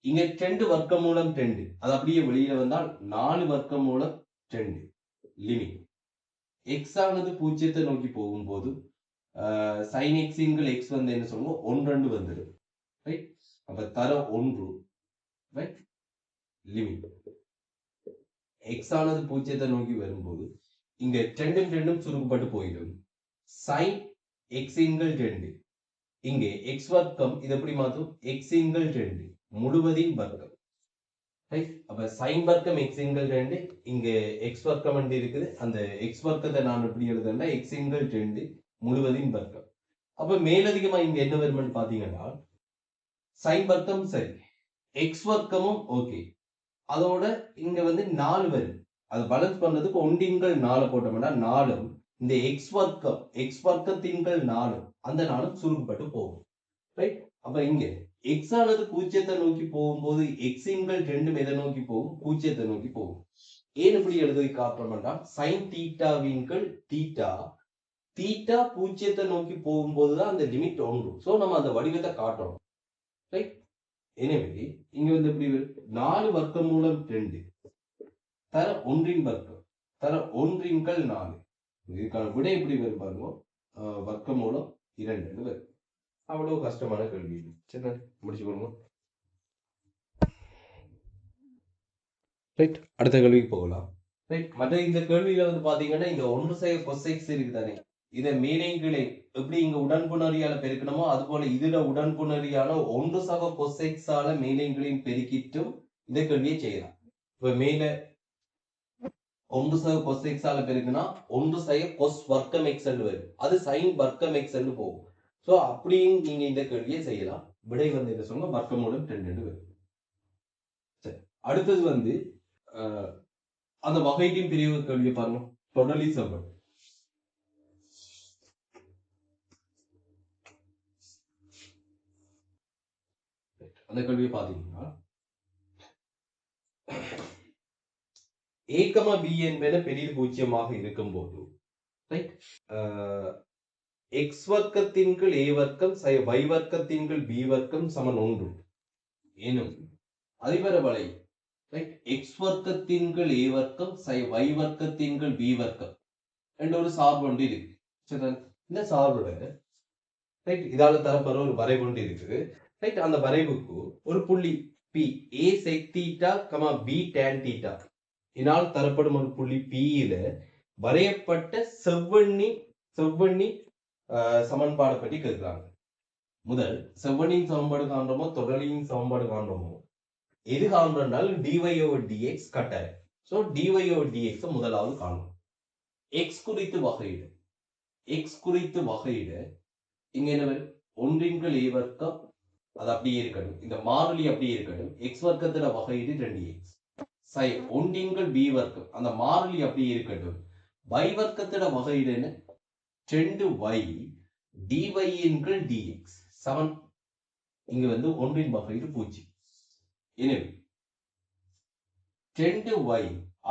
இங்க 2 வர்க்கமூலம் 2 அது அப்படியே வெளியில வந்தால் 4 வர்க்கமூலம் 2 லிமிட் x ஆனது 0 நோக்கி போகும்போது sin x இன்கள் x வந்து என்ன சொல்லுவோம் 1 2 வந்துடும். ரைட். அப்ப தர 1 ரைட் லிமிட் x ஆனது 0 நோக்கி வரும்போது இங்க 2 சுருக்கப்பட்டு போயிடும். sin x இன்கள் 2 இங்கே x வர்க்கம் இது எப்படி மாத்தும் x இன்கள் 2 முழுவதின் வர்க்கம். ரைட். அப்ப sin வர்க்கம் x இன்கள் 2 இங்க x வர்க்கம் வந்து இருக்குது. அந்த x வர்க்கத்தை நான் எப்படி எழுதுறேன்னா x இன்கள் 2 முழுவதின் வர்க்கம். அப்ப மேலதிகமா இங்க என்ன வரும்னு பாத்தீங்கன்னா sin வர்க்கம் சரி, x வர்க்கமும் ஓகே, அதோட இங்க வந்து 4 வரும். அது பேலன்ஸ் பண்றதுக்கு 1 4 போட்டோம்னா 4 இந்த x வர்க்கத்தின்கள் 4 அந்த 4 சுருக்கப்பட்டு போகும். ரைட். அப்ப இங்க x ஆனது 0 நோக்கி போகும்போது x இன்கள் 2 எதை நோக்கி போகும் 0 நோக்கி போகும். ஏன் இப்படி எழுதி காட்டுறோம்னா sin தீட்டாவின்கள் தீட்டா தீட்டா 0 நோக்கி போகும்போதுதான் அந்த லிமிட் 1. சோ நம்ம அந்த வடிவத்தை காட்டுறோம். ரைட். எனவே இங்க வந்து எப்படி 4 வர்க்கமூலம் 2 தர 1 வர்க்கம் தர 1 இன்கள் 4. இதுக்கான விடை எப்படி வரும் பாருங்க. வர்க்கமூலம் 2 வரும். அவ்வளவு கஷ்டமான கேள்வி. சரி, முடிச்சு கொடுங்க. ரைட். அடுத்த கேள்விக்கு போகலாம். ரைட். மற்ற இந்த கேள்வியில வந்து பாத்தீங்கன்னா இந்த 1 சய cos x இருக்கு தானே, இதை மேலே கீழே எப்படி இங்க உடன்புணரியால பெருக்கணுமோ அது போல இதுல உடன்புணரியான 1 சக cos x ஆல மேலேங்களையும் பெருக்கிட்டும் இந்த கேள்வியை செய்யலாம். இப்ப மேல 1 சக cos x ஆல பெருக்குனா 1 சய cos வர்க்கம் x என்று வரும். அது sin வர்க்கம் x என்று போகும். சோ அப்படியும் நீங்க இந்த கேள்வியை செய்யலாம். விடை வந்து என்ன சொல்லுங்க வர்க்கமூலம் 2 வரும். சரி. அடுத்தது வந்து அந்த வகையின் பிரிவு கேள்வியை பாருங்க. தொடலி செவ்வல். அந்த கேள்வியை பாத்தீங்கன்னா a, b என்பன பெரிய பூஜ்ஜியமாக இருக்கும் போது ரைட் x வர்க்கத்தின் கீழ் a வர்க்கம் y வர்க்கத்தின் கீழ் b வர்க்கம் சமன் 1 எனும் அதிபர வளை ரைட் x வர்க்கத்தின் கீழ் a வர்க்கம் y வர்க்கத்தின் கீழ் b வர்க்கம் என்ற ஒரு சார்பு ஒன்று இருக்கு. சரி, இந்த சார்போட ரைட் இதால தரப்படுற ஒரு வரைவு ஒன்று இருக்குது. ரைட். அந்த வரைவுக்கு ஒரு புள்ளி p a sec theta, b tan theta இதனால் தரப்படும் ஒரு புள்ளி p யில வரையப்பட்ட செவ்வெண்ணி சமன்பாடு பற்றி கேட்கிறாங்க. முதல் செவ்வெண்ணின் சமன்பாடு காண்றோமோ தொடரின் சமன்பாடு காண்றோமோ எது காண்றோம்னாலும் dy over dx கட்டாயம். சோ dy over dx முதலாவது காணும். x குறித்து வகையிட இங்க என்ன வரும் 1 a வர்க்கம் அது அப்படியே இருக்கட்டும். இந்த மாறிலி அப்படியே இருக்கட்டும். x வர்க்கத்துல வகையிடு 2x. சை 1 b வர்க்கம் அந்த மாறிலி அப்படியே இருக்கட்டும். y வர்க்கத்துல வகையிடு 2y dy இன்கள் dx சமன் இங்க வந்து 1 வகையிடு 0. எனவே 2y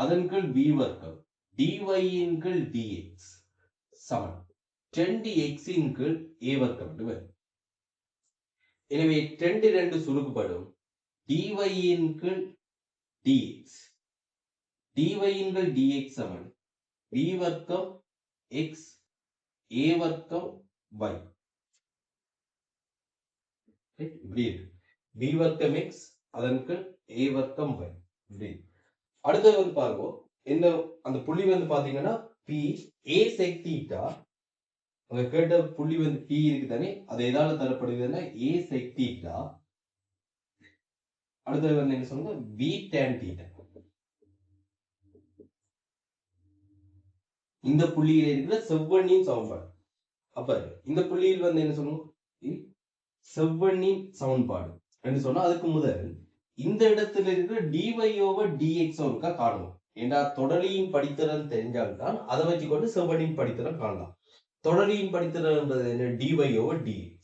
அதன் கீழ் b வர்க்கம் dy இன்கள் dx சமன் 2x கீழ் a வர்க்கம் வரும். எனவே 2 சுருக்குப்படும் dy கீழ் dx. dy கீழ் dx சமன் b வர்க்கம் x a வர்க்கம் y. இப்படி இருக்கு. b வர்க்கம் x அதன் கீழ் a வர்க்கம் y. இப்படி. அடுத்து வந்து பாருங்க என்ன அந்த புள்ளி வந்து பாத்தீங்கன்னா p a sec theta. அங்க கேட்ட புள்ளி வந்து p இருக்கு தானே, அது எதால தரப்படுதுன்னா a sec theta. அடுத்து வந்து என்ன சொல்லுங்க b tan theta. இந்த புள்ளியில இருக்கிற செவ்வெண்ணின் சமன்பாடு. அப்ப இந்த புள்ளியில் வந்து என்ன சொல்லுங்க செவ்வெண்ணின் சமன்பாடு என்று சொன்னா அதுக்கு முதல் இந்த இடத்துல இருக்கிற dy over dx ஒருக்கா காணணும். ஏன்னா தொடலியின் படித்தரம் தெரிஞ்சால்தான் அதை வச்சுக்கொண்டு செவ்வெண்ணின் படித்தரம் காணலாம். தொடலியின் படித்தரம் என்பது என்ன dy over dx.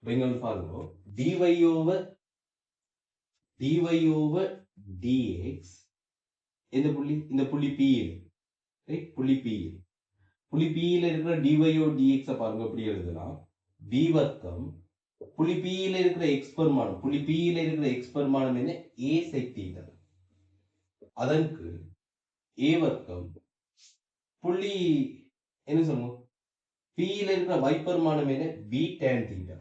இங்க பாருங்க dy over dx இந்த புள்ளி p புள்ளி p ல இருக்கிற dy over dx பாருங்க எப்படி எழுதலாம் b வர்க்கம் புள்ளி p ல இருக்கிற x பெருமானம் புள்ளி p ல இருக்கிற x பெருமானம் என்ன a sec theta. அதற்கு a வர்க்கம் புள்ளி என்ன சொல்லுங்க p ல இருக்கிற y பெருமானம் என்ன b tan theta.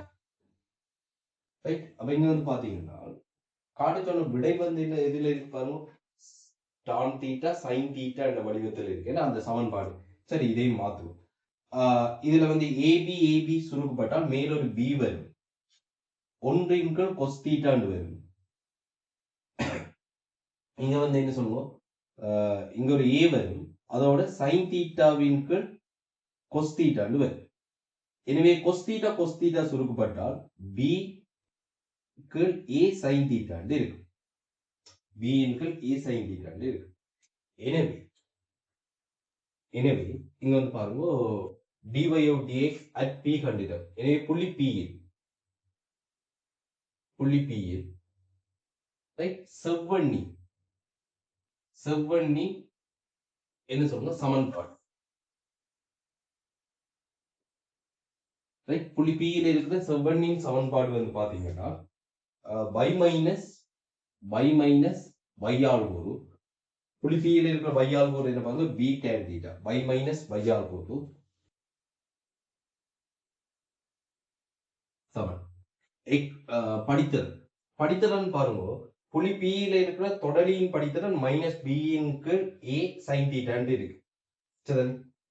ரைட். அப்ப இங்க வந்து பாத்தீங்கன்னா காட்ட சொன்ன விடை வந்து என்ன எதுல இருக்கு பாருங்க tan theta sin theta என்ற வடிவத்தில் இருக்கு. ஏன்னா அந்த சமன்பாடு. சரி இதையும் மாத்துவோம். இதுல வந்து ab சுருக்கப்பட்டால் மேல ஒரு b வரும். 1 கீழ் cos theta வரும். இங்க வந்து என்ன சொல்லுவோம் இங்க ஒரு a வரும். அதோட sin theta கீழ் cos theta வரும். எனவே cos theta சுருக்கப்பட்டால் b கீழ் a sin theta இருக்கும். b கீழ் a sin theta இருக்கும். எனவே இங்க வந்து பாருங்க dy over dx at p கண்டிடம். எனவே புள்ளி p ரைட் செவ்வெண்ணி என்ன சொல்லுங்க சமன்பாடு. ரைட். புள்ளி p ல இருக்கிற செவ்வெண்ணின் சமன்பாடு வந்து பாத்தீங்கன்னா y minus y ஆல் ஒரு புள்ளி p ல இருக்கிற y ஆல் ஒரு என்ன பாருங்க b tan theta y minus y all ஒரு சமன் படித்தரன் பாருங்க புள்ளி p ல இருக்கிற தொடலியின் படித்தரன் மைனஸ் b க்கு a sin theta இருக்கு. சரி.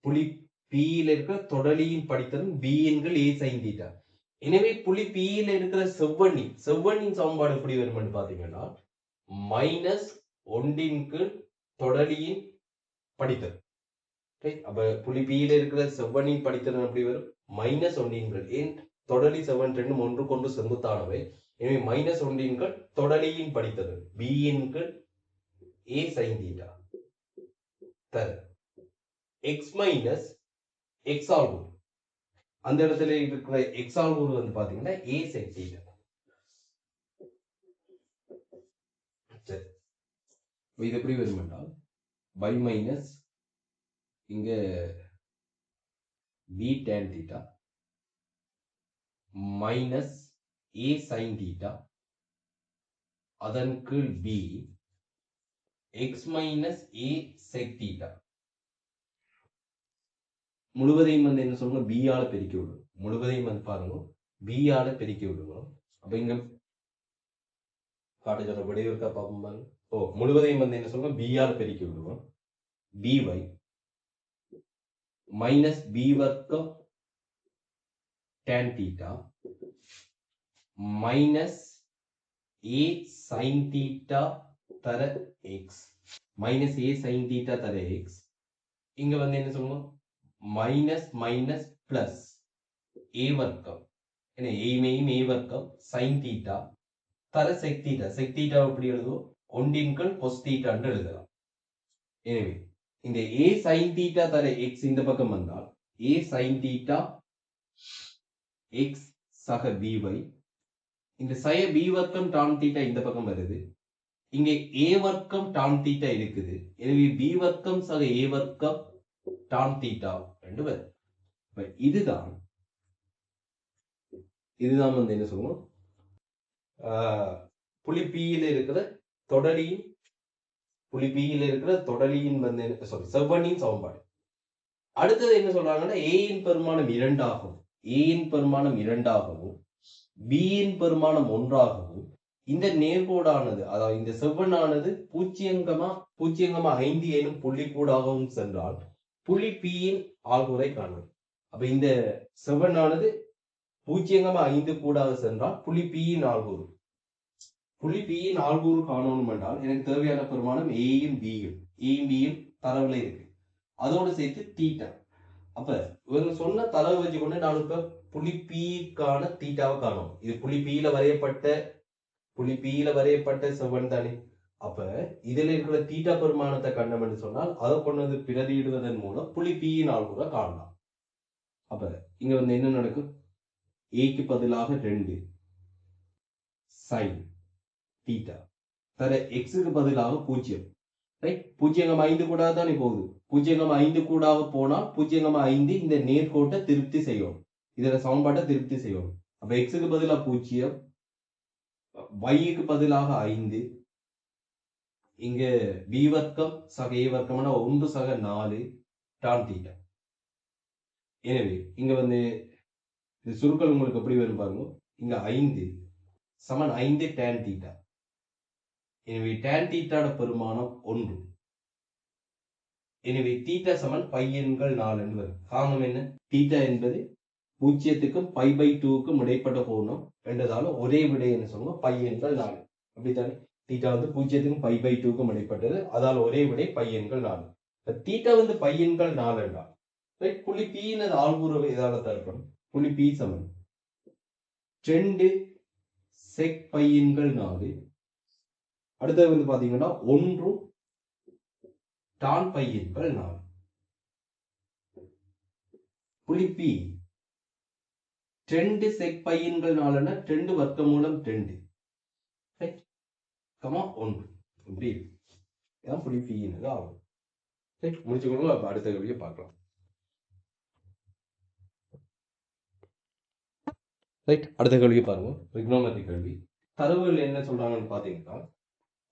புள்ளி p ல இருக்கிற தொடலியின் படித்தரன் b க்கு a sin theta. எனவே புள்ளி p ல இருக்கிற செவ்வெண்ணின் சமன்பாடு எப்படி வரும்னு பாத்தீங்கன்னா மைனஸ் 1 க்கு தொடலியின் படித்தரன். அப்ப புள்ளி p ல இருக்கிற செவ்வெண்ணின் படித்தரன் எப்படி வரும் மைனஸ் 1 ஏன் தொடலி செவ்வன் ரெண்டும் ஒன்று கொண்டு செங்குத்தானவை. எனவே மைனஸ் 1 தொடலியின் படித்தரன் b க்கு a sin theta தர x மைனஸ் x ஆல் ஒரு அந்த இடத்துல இருக்கிற x ஆல் ஒரு வந்து பாத்தீங்கன்னா a sec theta. சரி. இது எப்படி வரும் என்றால் y மைனஸ் இங்க b tan theta minus a sin theta அதன் கீழ் b x minus a sec theta முழுவதையும் வந்து என்ன சொல்லுங்க b ஆல பெருக்கி விடுவோம். முழுவதையும் வந்து பாருங்க b ஆல பெருக்கி விடுவோம். அப்ப இங்க காட்ட சொல்ற விடை இருக்கா பாப்போம் பாருங்க. முழுவதையும் வந்து என்ன சொல்லுங்க b ஆல பெருக்கி விடுவோம். by மைனஸ் b வர்க்கம் tan theta minus a sin theta தர x minus a sin theta தர x. இங்க வந்து என்ன சொல்லுவோம் மைனஸ் மைனஸ் பிளஸ் a வர்க்கம் என்ன a வர்க்கம் sin theta தர sec theta. sec theta எப்படி எழுதுவோம் 1 க்கு cos theta என்று எழுதலாம். எனவே இந்த a sin theta தர x இந்த பக்கம் வந்தால் a sin theta x சக by இந்த சய b வர்க்கம் tan theta இந்த பக்கம் வருது. இங்கே a வர்க்கம் tan theta இருக்குது. எனவே b வர்க்கம் சக a வர்க்கம் tan theta என்று வருது. இதுதான் வந்து என்ன சொல்லுவோம், புள்ளி பியில இருக்கிற தொடலியின் வந்து செவ்வனின் சமன்பாடு. அடுத்தது என்ன சொல்றாங்கன்னா, ஏயின் பெருமானம் 2 ஆகவும் ஏயின் பெருமானம் 2 ஆகவும் பியின் பெருமானம் 1 ஆகவும் இந்த நேர்கோடானது, அதாவது இந்த செவ்வனானது 0,5 எனும் புள்ளிக்கூடாகவும் சென்றால் புள்ளி பியின் ஆள்கூறை காணும். அப்ப இந்த செவ்வனானது 0,5 கூடாக சென்றால் புள்ளி பியின் ஆள்கூறு காணணும் என்றால் எனக்கு தேவையான பெருமானம் ஏயும் பியும் தரவுல இருக்கு, அதோடு சேர்த்து தீட்டா. அப்ப இவங்க சொன்ன தரவு வச்சுக்கொண்டு நான் இப்ப புள்ளி பிக்கான தீட்டாவை காணும். இது புள்ளி பியில வரையப்பட்ட செவ்வன் தானே. அப்ப இதுல இருக்கிற தீட்டா பெருமானத்தை கண்டோம் என்று சொன்னால் அதை கொண்டு வந்து பிரதியிடுவதன் மூலம் புள்ளி பியின் ஆள்கூற காணலாம். அப்ப இங்க வந்து என்ன நடக்கும், ஏக்கு பதிலாக 2 sin தீட்டா தர எக்ஸுக்கு பதிலாக 0, ரைட். 0,5 கூடாக தானே போகுது. 0,5 கூடாக போனால் 0,5 இந்த நேர்கோட்டை திருப்தி செய்யும், இதுல சமன்பாட்டை திருப்தி செய்யும். அப்ப எக்ஸுக்கு பதிலாக 0, yக்கு பதிலாக 5, இங்க b வர்க்கம் சக a வர்க்கம்னா 1 சக 4 டான் தீட்டா. எனவே இங்க வந்து இந்த சுருக்கல் உங்களுக்கு எப்படி வரும் பாருங்க. இங்க 5 சமன் 5 tan தீட்டா. எனவே tan தீட்டாட பெருமானம் 1. எனவே தீட்டா சமன் π எண்கள் 4 என்று வரும். காரணம் என்ன, தீட்டா என்பது 0க்கும் π/2க்கும் இடைப்பட்ட கோணம் என்றதால ஒரே விடை என்ன சொல்லுவோம், π எண்கள் 4. அப்படித்தானே, தீட்டா வந்து 0க்கும் π/2க்கும் இடைப்பட்டது, அதால ஒரே விடை π எண்கள் 4. தீட்டா வந்து π எண்கள் 4 என்றால் புள்ளி P ஆள்கூறு இதால தரப்படும். புள்ளி P சமன் 2 sec π எண்கள் 4. அடுத்தது வந்து பாத்தீங்கன்னா 1 tan π எண்கள் 4. புள்ளி P 2 sec π எண்கள் 4னா 2 வர்க்கமூலம் 2 ரைட் கமா 1 இப்படி இதான் புள்ளி P ன்னு ஆகும். ரைட், முடிச்சுக்கோங்க. அப்ப அடுத்த கேள்வியை பார்க்கலாம். ரைட், அடுத்த கேள்வியை பாருங்க. ட்ரிகோனோமெட்ரி கேள்வி. தரவுகள் என்ன சொல்றாங்கன்னு பாத்தீங்கன்னா,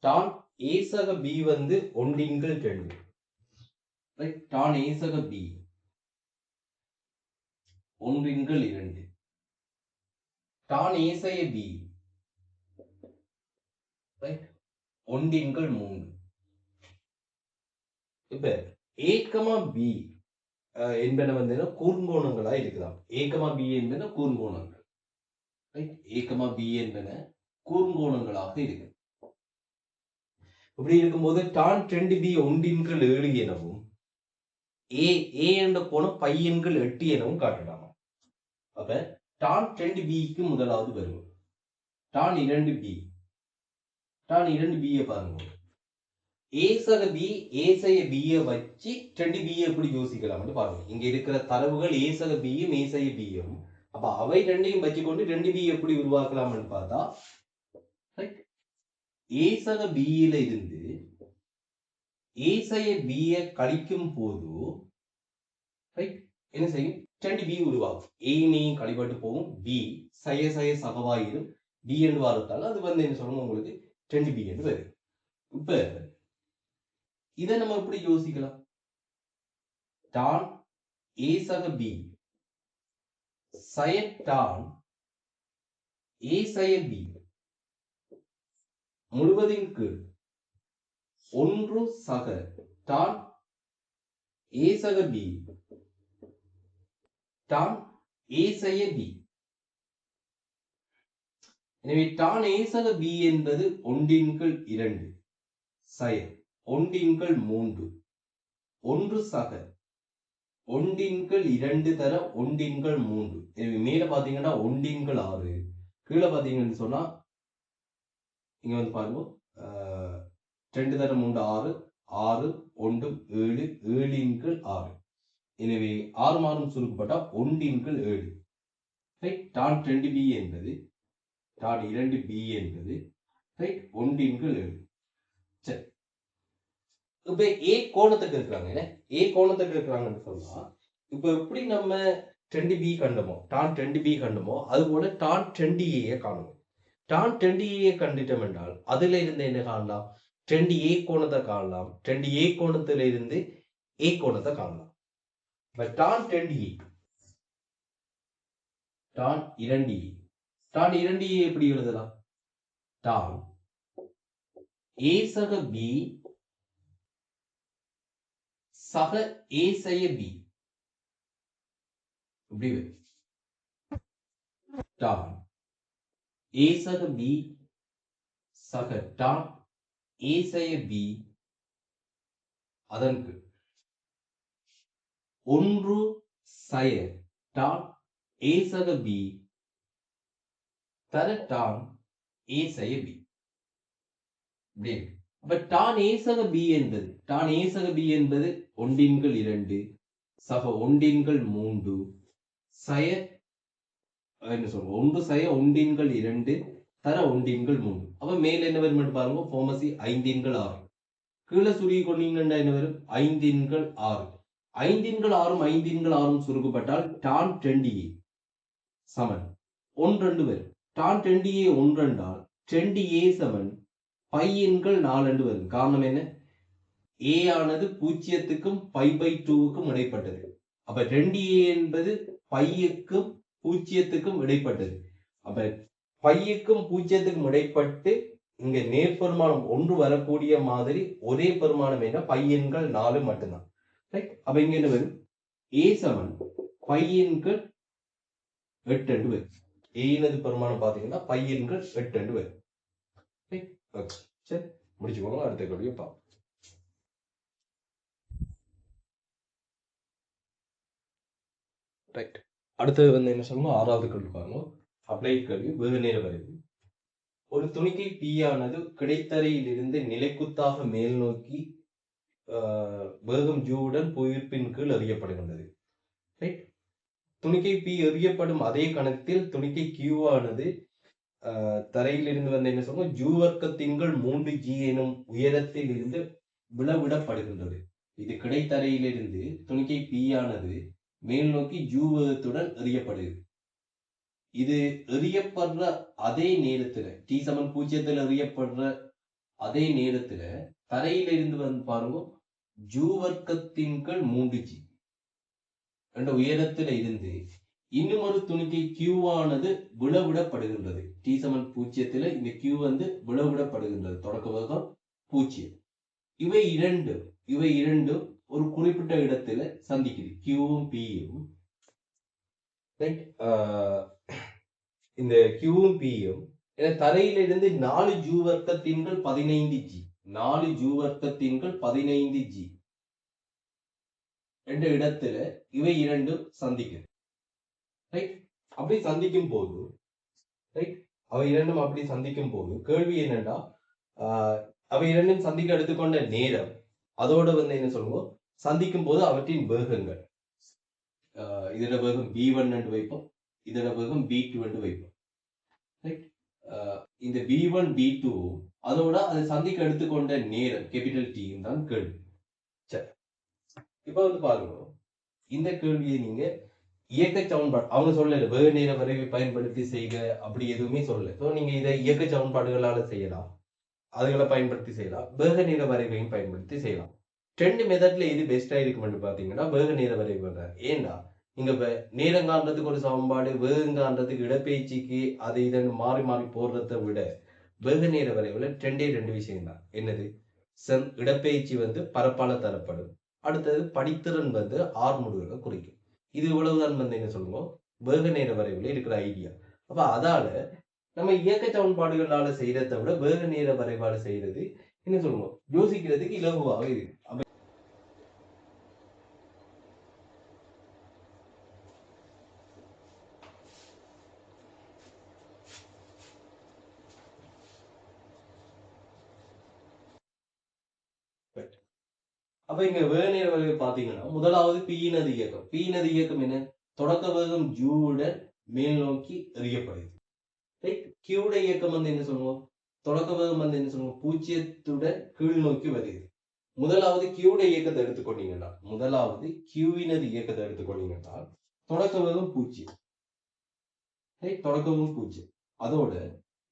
tan a சக b வந்து 1/2. ரைட், tan a சக b 1/2. tan a சக b ரைட் 1/3. இப்ப a, b என்பன வந்து கூர்ங்கோணங்களா இருக்கலாம். a, b என்பன கூர்ங்கோணங்கள். ரைட், a, b என்பன கூர்ங்கோணங்களாக இருக்கு. இப்படி இருக்கும்போது tan 2b 1/7 எனவும் a என்ற கோணம் π எண்கள் 8 எனவும் காட்டலாம். அப்ப tan 2bக்கு முதலாவது வரும். tan 2b பாருங்க. a சக b b வச்சு 2b எப்படி யோசிக்கலாம் பாருங்க. இங்க இருக்கிற தரவுகள் a சக b யும் a சக b யும், அப்ப அவை ரெண்டையும் வச்சுக்கொண்டு 2b எப்படி உருவாக்கலாம்னு பார்த்தா, a சக b ல இருந்து a சக b கழிக்கும் போது என்ன செய்யும், 2b உருவாகும். a னையும் கழிப்பட்டு போகும், b சகவாயிரும் b என்று வாரத்தால் அது வந்து என்ன சொல்லணும், உங்களுக்கு 2b என்று வரும். இப்ப இதை நம்ம எப்படி யோசிக்கலாம், tan a சக b tan a சக b முழுவதின் கீழ் 1 சக tan a சக b tan a சக b. எனவே tan a சக b என்பது 1/2 சய 1/3 1 சக 1/2 தர 1/3. எனவே மேல பாத்தீங்கன்னா 1/6, கீழே பாத்தீங்கன்னு சொன்னா இங்க வந்து பாருங்க 2 தர 3 6 6 1 7 7/6. எனவே 6 மாறும் சுருக்கப்பட்டா 1/7. tan 2b என்பது tan 2b என்பது 1/7. சரி, இப்ப a கோணத்துக்கு இருக்கிறாங்க, a கோணத்துக்கு இருக்கிறாங்கன்னு சொன்னா இப்ப எப்படி நம்ம டென்டி பி கண்டமோ டான் டென்டி பி கண்டமோ அதுபோல டான் டென்டி ஏ காணுவோம். டான் டென்டி ஏ கண்டிட்டோம் என்றால் அதுல இருந்து என்ன காணலாம்? டென்டி ஏ கோணத்தை காணலாம். டென்டி ஏ கோணத்துல இருந்து ஏ கோணத்தை காணலாம். டான் டென்டி ஏ டான் 2 ஏ டான் 2 ஏ எப்படி எழுதலாம்? டான் ஏ சக பி சக ஏ செய்ய பி இப்படி டான் ஏ சக பி சக டான் ஏ செய்ய பி அதற்கு 1 சய டான் ஏ சக பி தர டான் ஏ செய்ய பி இப்படி இருக்கு. அப்ப டான் ஏ சக பி என்பது டான் ஏ சக பி என்பது 1/2 சக 1/3 சய என்ன சொல்றோம் 1 சய 1/2 தர 1/3. அப்ப மேல என்ன வரும் பாருங்க ஃபார்மசி 5/6 கீழே சுருகி கொண்டீங்கன்னா என்ன வரும் 5/6 5/6 5/6 சுருக்கப்பட்டால் டான் 2a சமன் 1 வரும். டான் 2a 1 என்றால் 2a சமன் பையன்கள் 4 வரும். காரணம் என்ன? a ஆனது 0க்கும் π/2க்கும் இடைப்பட்டது. அப்ப 2a என்பது பையக்கும் 0க்கும் இடைப்பட்டது. அப்ப பையக்கும் 0க்கும் இடைப்பட்டு இங்க நேர்பெருமானம் 1 வரக்கூடிய மாதிரி ஒரே பெருமானம் என்ன? பையன்கள் 4 மட்டும்தான். அப்ப இங்க என்ன வரும்? a சமன் பையன்கள் 8 வரும். ஏனது பெருமானம் பாத்தீங்கன்னா பையன்கள் 8 வரும். சரி, முடிச்சுக்கோங்க. அடுத்த கேள்வியை பார்ப்போம். ரைட், அடுத்தது வந்து என்ன சொல்லணும்? 6வது கேள்வி பாருங்க. அப்ளை கேள்வி, வெகு நேர வரைவு. ஒரு துணிக்கை P ஆனது கிடைத்தரையில் இருந்து நிலைக்குத்தாக மேல் நோக்கி வேகம் ஜூவுடன் புவியீர்ப்பின் கீழ் எறியப்படுகின்றது. ரைட், துணிக்கை P எறியப்படும் அதே கணத்தில் துணிக்கை Q ஆனது தரையிலிருந்து வந்து என்ன சொல்லுவோம் ஜூ வர்க்கத்தின்கள் 3g எனும் உயரத்தில் இருந்து விளவிடப்படுகின்றது. இது கிடைத்தரையிலிருந்து துணிக்கை P ஆனது மேல் நோக்கி ஜூ வேகத்துடன் எறியப்படுகிறது. இது எறியப்படுற அதே நேரத்துல T சமன் 0 எறியப்படுற அதே நேரத்துல தரையிலிருந்து வந்து பாருங்க ஜூ வர்க்கத்தின்கள் 3g என்ற உயரத்துல இருந்து இன்னும் ஒரு துணிக்கை Q ஆனது விளவிடப்படுகின்றது. T சமன் 0 இந்த Q வந்து விளவிடப்படுகின்றது. தொடக்க வேகம் 0. இவை இரண்டும் ஒரு குறிப்பிட்ட இடத்துல சந்திக்குது. Qவும் Pயும் இந்த Qவும் Pயும் தரையிலிருந்து 4 ஜூ வர்க்கத்தின்கள் 15g 4 ஜூ வர்க்கத்தின்கள் 15g என்ற இடத்துல இவை இரண்டும் சந்திக்குது. ரைட், அப்படி சந்திக்கும் போது அவை இரண்டும் அப்படி சந்திக்கும் போது கேள்வி என்னன்னா அவை இரண்டும் சந்திக்க எடுத்துக்கொண்ட நேரம் அதோட வந்து என்ன சொல்லுவோம் சந்திக்கும் போது அவற்றின் வேகங்கள் இதோட வேகம் b1 என்று வைப்போம், இதோட வேகம் b2 என்று வைப்போம். இந்த b1 b2 அதோட அதை சந்திக்க எடுத்துக்கொண்ட நேரம் கேபிட்டல் T தான் கேள்வி. சரி, இப்ப வந்து பாருங்க இந்த கேள்வியை நீங்க இயக்க சமன்பாடு அவங்க சொல்லல வேக நேர வரைவை பயன்படுத்தி செய்க அப்படி எதுவுமே சொல்லல. ஸோ நீங்க இதை இயக்க சமன்பாடுகளால செய்யலாம், அதுகளை பயன்படுத்தி செய்யலாம், வேக நேர வரைவையும் பயன்படுத்தி செய்யலாம். 2 மெத்தட்ல எது பெஸ்டா இருக்கும்னு பாத்தீங்கன்னா வேக நேர வரைவு. ஏன்னா நீங்க நேரம் காண்றதுக்கு ஒரு சமன்பாடு, வேகம் காண்றதுக்கு இடப்பெயர்ச்சிக்கு அது இதன்னு மாறி மாறி போடுறதை விட வேக நேர வரைவுல 2 விஷயம் தான். என்னது? இடப்பெயர்ச்சி வந்து பரப்பால தரப்படும், அடுத்தது படித்திறன் வந்து ஆர்முடுகளை குறிக்கும். இது இவ்வளவுதான் வந்து என்ன சொல்லுவோம் வேக நேர வரைவுல இருக்கிற ஐடியா. அப்ப அதால நம்ம இயக்க சமன்பாடுகளால செய்யறதை விட வேக நேர வரைவால செய்யறது என்ன சொல்லுவோம் யோசிக்கிறதுக்கு இலகுவாக இருக்கு. அப்ப இங்க வேக நேர வரைவு பாத்தீங்கன்னா முதலாவது P-நது இயக்கம். P-நது இயக்கம் என்ன? தொடக்க வேகம் ஜூவுடன் மேல் நோக்கி எறியப்படுது. Q-ட இயக்கம் வந்து என்ன சொல்லுவோம் தொடக்க வேகம் வந்து என்ன சொல்லுவோம் 0த்துடன் கீழ் நோக்கி வருது. முதலாவது Q-ட இயக்கத்தை எடுத்துக்கொண்டீங்கன்னா Q-வினது இயக்கத்தை எடுத்துக்கொண்டீங்கன்னா தொடக்க வேகம் 0. ரைட், தொடக்க வேகம் 0. அதோட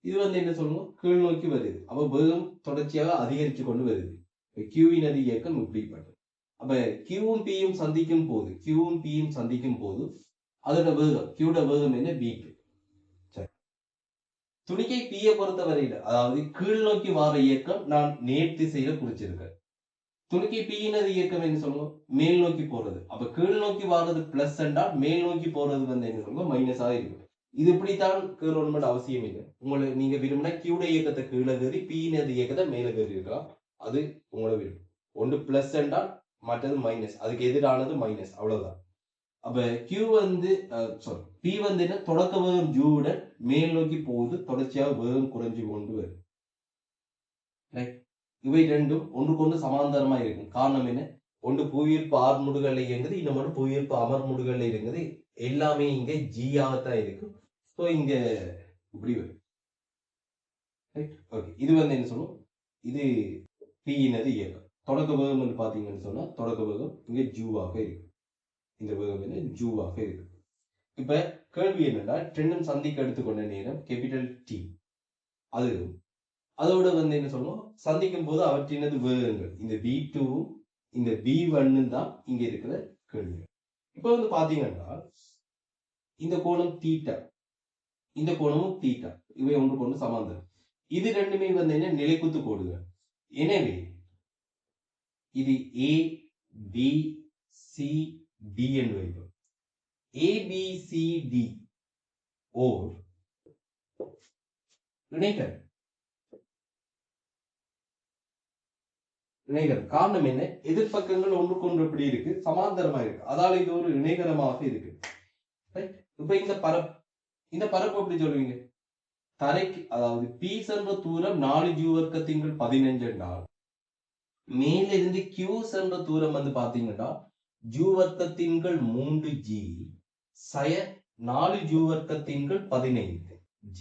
இது வந்து என்ன சொல்லணும், கீழ் நோக்கி வருது. அப்ப வேகம் தொடர்ச்சியாக அதிகரித்து கொண்டு வருது. கியூவின் அதி இயக்கம் இப்படிப்பட்டது. அப்ப கியூவும் பியும் சந்திக்கும் போது அதோட வேகம், கியூட வேகம் என்ன, v2. சரி, துணிக்கை பியை பொறுத்த வரையில, அதாவது கீழ் நோக்கி வார இயக்கம் நான் நேர் திசையில குறிச்சிருக்கேன். துணிக்கை பியினது இயக்கம் என்ன சொல்லுவோம், மேல் நோக்கி போறது. அப்ப கீழ் நோக்கி வாரது பிளஸ் என்றால் மேல் நோக்கி போறது வந்து என்ன சொல்லுவோம், மைனஸா இருக்கும். இது இப்படித்தான் கீழ் அவசியம் இல்லை. உங்களை நீங்க விரும்பினா கியூட இயக்கத்தை கீழே கறி, பியினது இயக்கத்தை மேல கறி இருக்கலாம். அது உங்களை விரும்பும். ஒன்று பிளஸ் என்றால் மற்றது மைனஸ், அதுக்கு எதிரானது மைனஸ், அவ்வளவுதான். அப்ப கியூ வந்து பி வந்து என்ன, தொடக்க வேகம் ஜூவுடன் மேல் நோக்கி போகுது, தொடர்ச்சியாக வேகம் குறைஞ்சு கொண்டு வருது. இவை ரெண்டும் ஒன்றுக்கு ஒன்று சமாந்தரமா இருக்கும். காரணம் என்ன, ஒன்று புவியீர்ப்பு ஆர்முடுகள்ல இயங்குது, இன்னொன்று புவியீர்ப்பு அமர்முடுகள்ல இருக்குது. எல்லாமே இங்க ஜியாகத்தான் இருக்கும். ஸோ இங்க இப்படி வரும். ஓகே, இது வந்து என்ன சொல்லும், இது பியினது இயக்கம். தொடக்க வேகம் வந்து பாத்தீங்கன்னு சொன்னா தொடக்க வேகம் இங்க ஜூவாக இருக்கு. இந்த வேகம் வந்து ஜூவாக இருக்கு. இப்ப கேள்வி என்னன்னா, ரெண்டும் சந்திக்க எடுத்துக்கொண்ட நேரம் கேபிட்டல் டி. அது அதோட வந்து என்ன சொல்லுவோம், சந்திக்கும் போது அவற்றினது வேகங்கள் இந்த v2 இந்த v1 தான் இங்க இருக்கிற கேள்வி. இப்ப வந்து பாத்தீங்கன்னா இந்த கோணம் தீட்டா, இந்த கோணமும் தீட்டா, இவை ஒன்றுக்கு ஒன்று சமாந்தரம். இது ரெண்டுமே வந்து என்ன, நிலைக்குத்து கோடுகள். எனவே இது ஏ பி சி டி என்று வைப்போம். ABCD ஓர் இணைகரம். காரணம் என்ன, எதிர்பக்கங்கள் ஒன்றுக்கு ஒன்று எப்படி இருக்கு, சமாந்தரமா இருக்கு. அதால இது ஒரு இணைகரமாக இருக்கு. இப்ப இந்த பரப்பு எப்படி சொல்லுவீங்க, தரைக்கு, அதாவது பி சென்ற தூரம் 4 ஜூ வர்க்கத்தின்கள் 15 என்றால் மேலிருந்து கியூ சென்ற தூரம் வந்து பாத்தீங்கன்னா ஜூ வர்க்கத்தின்கள் 3g சய 4 ஜூ வர்க்கத்தின்கள் 15g.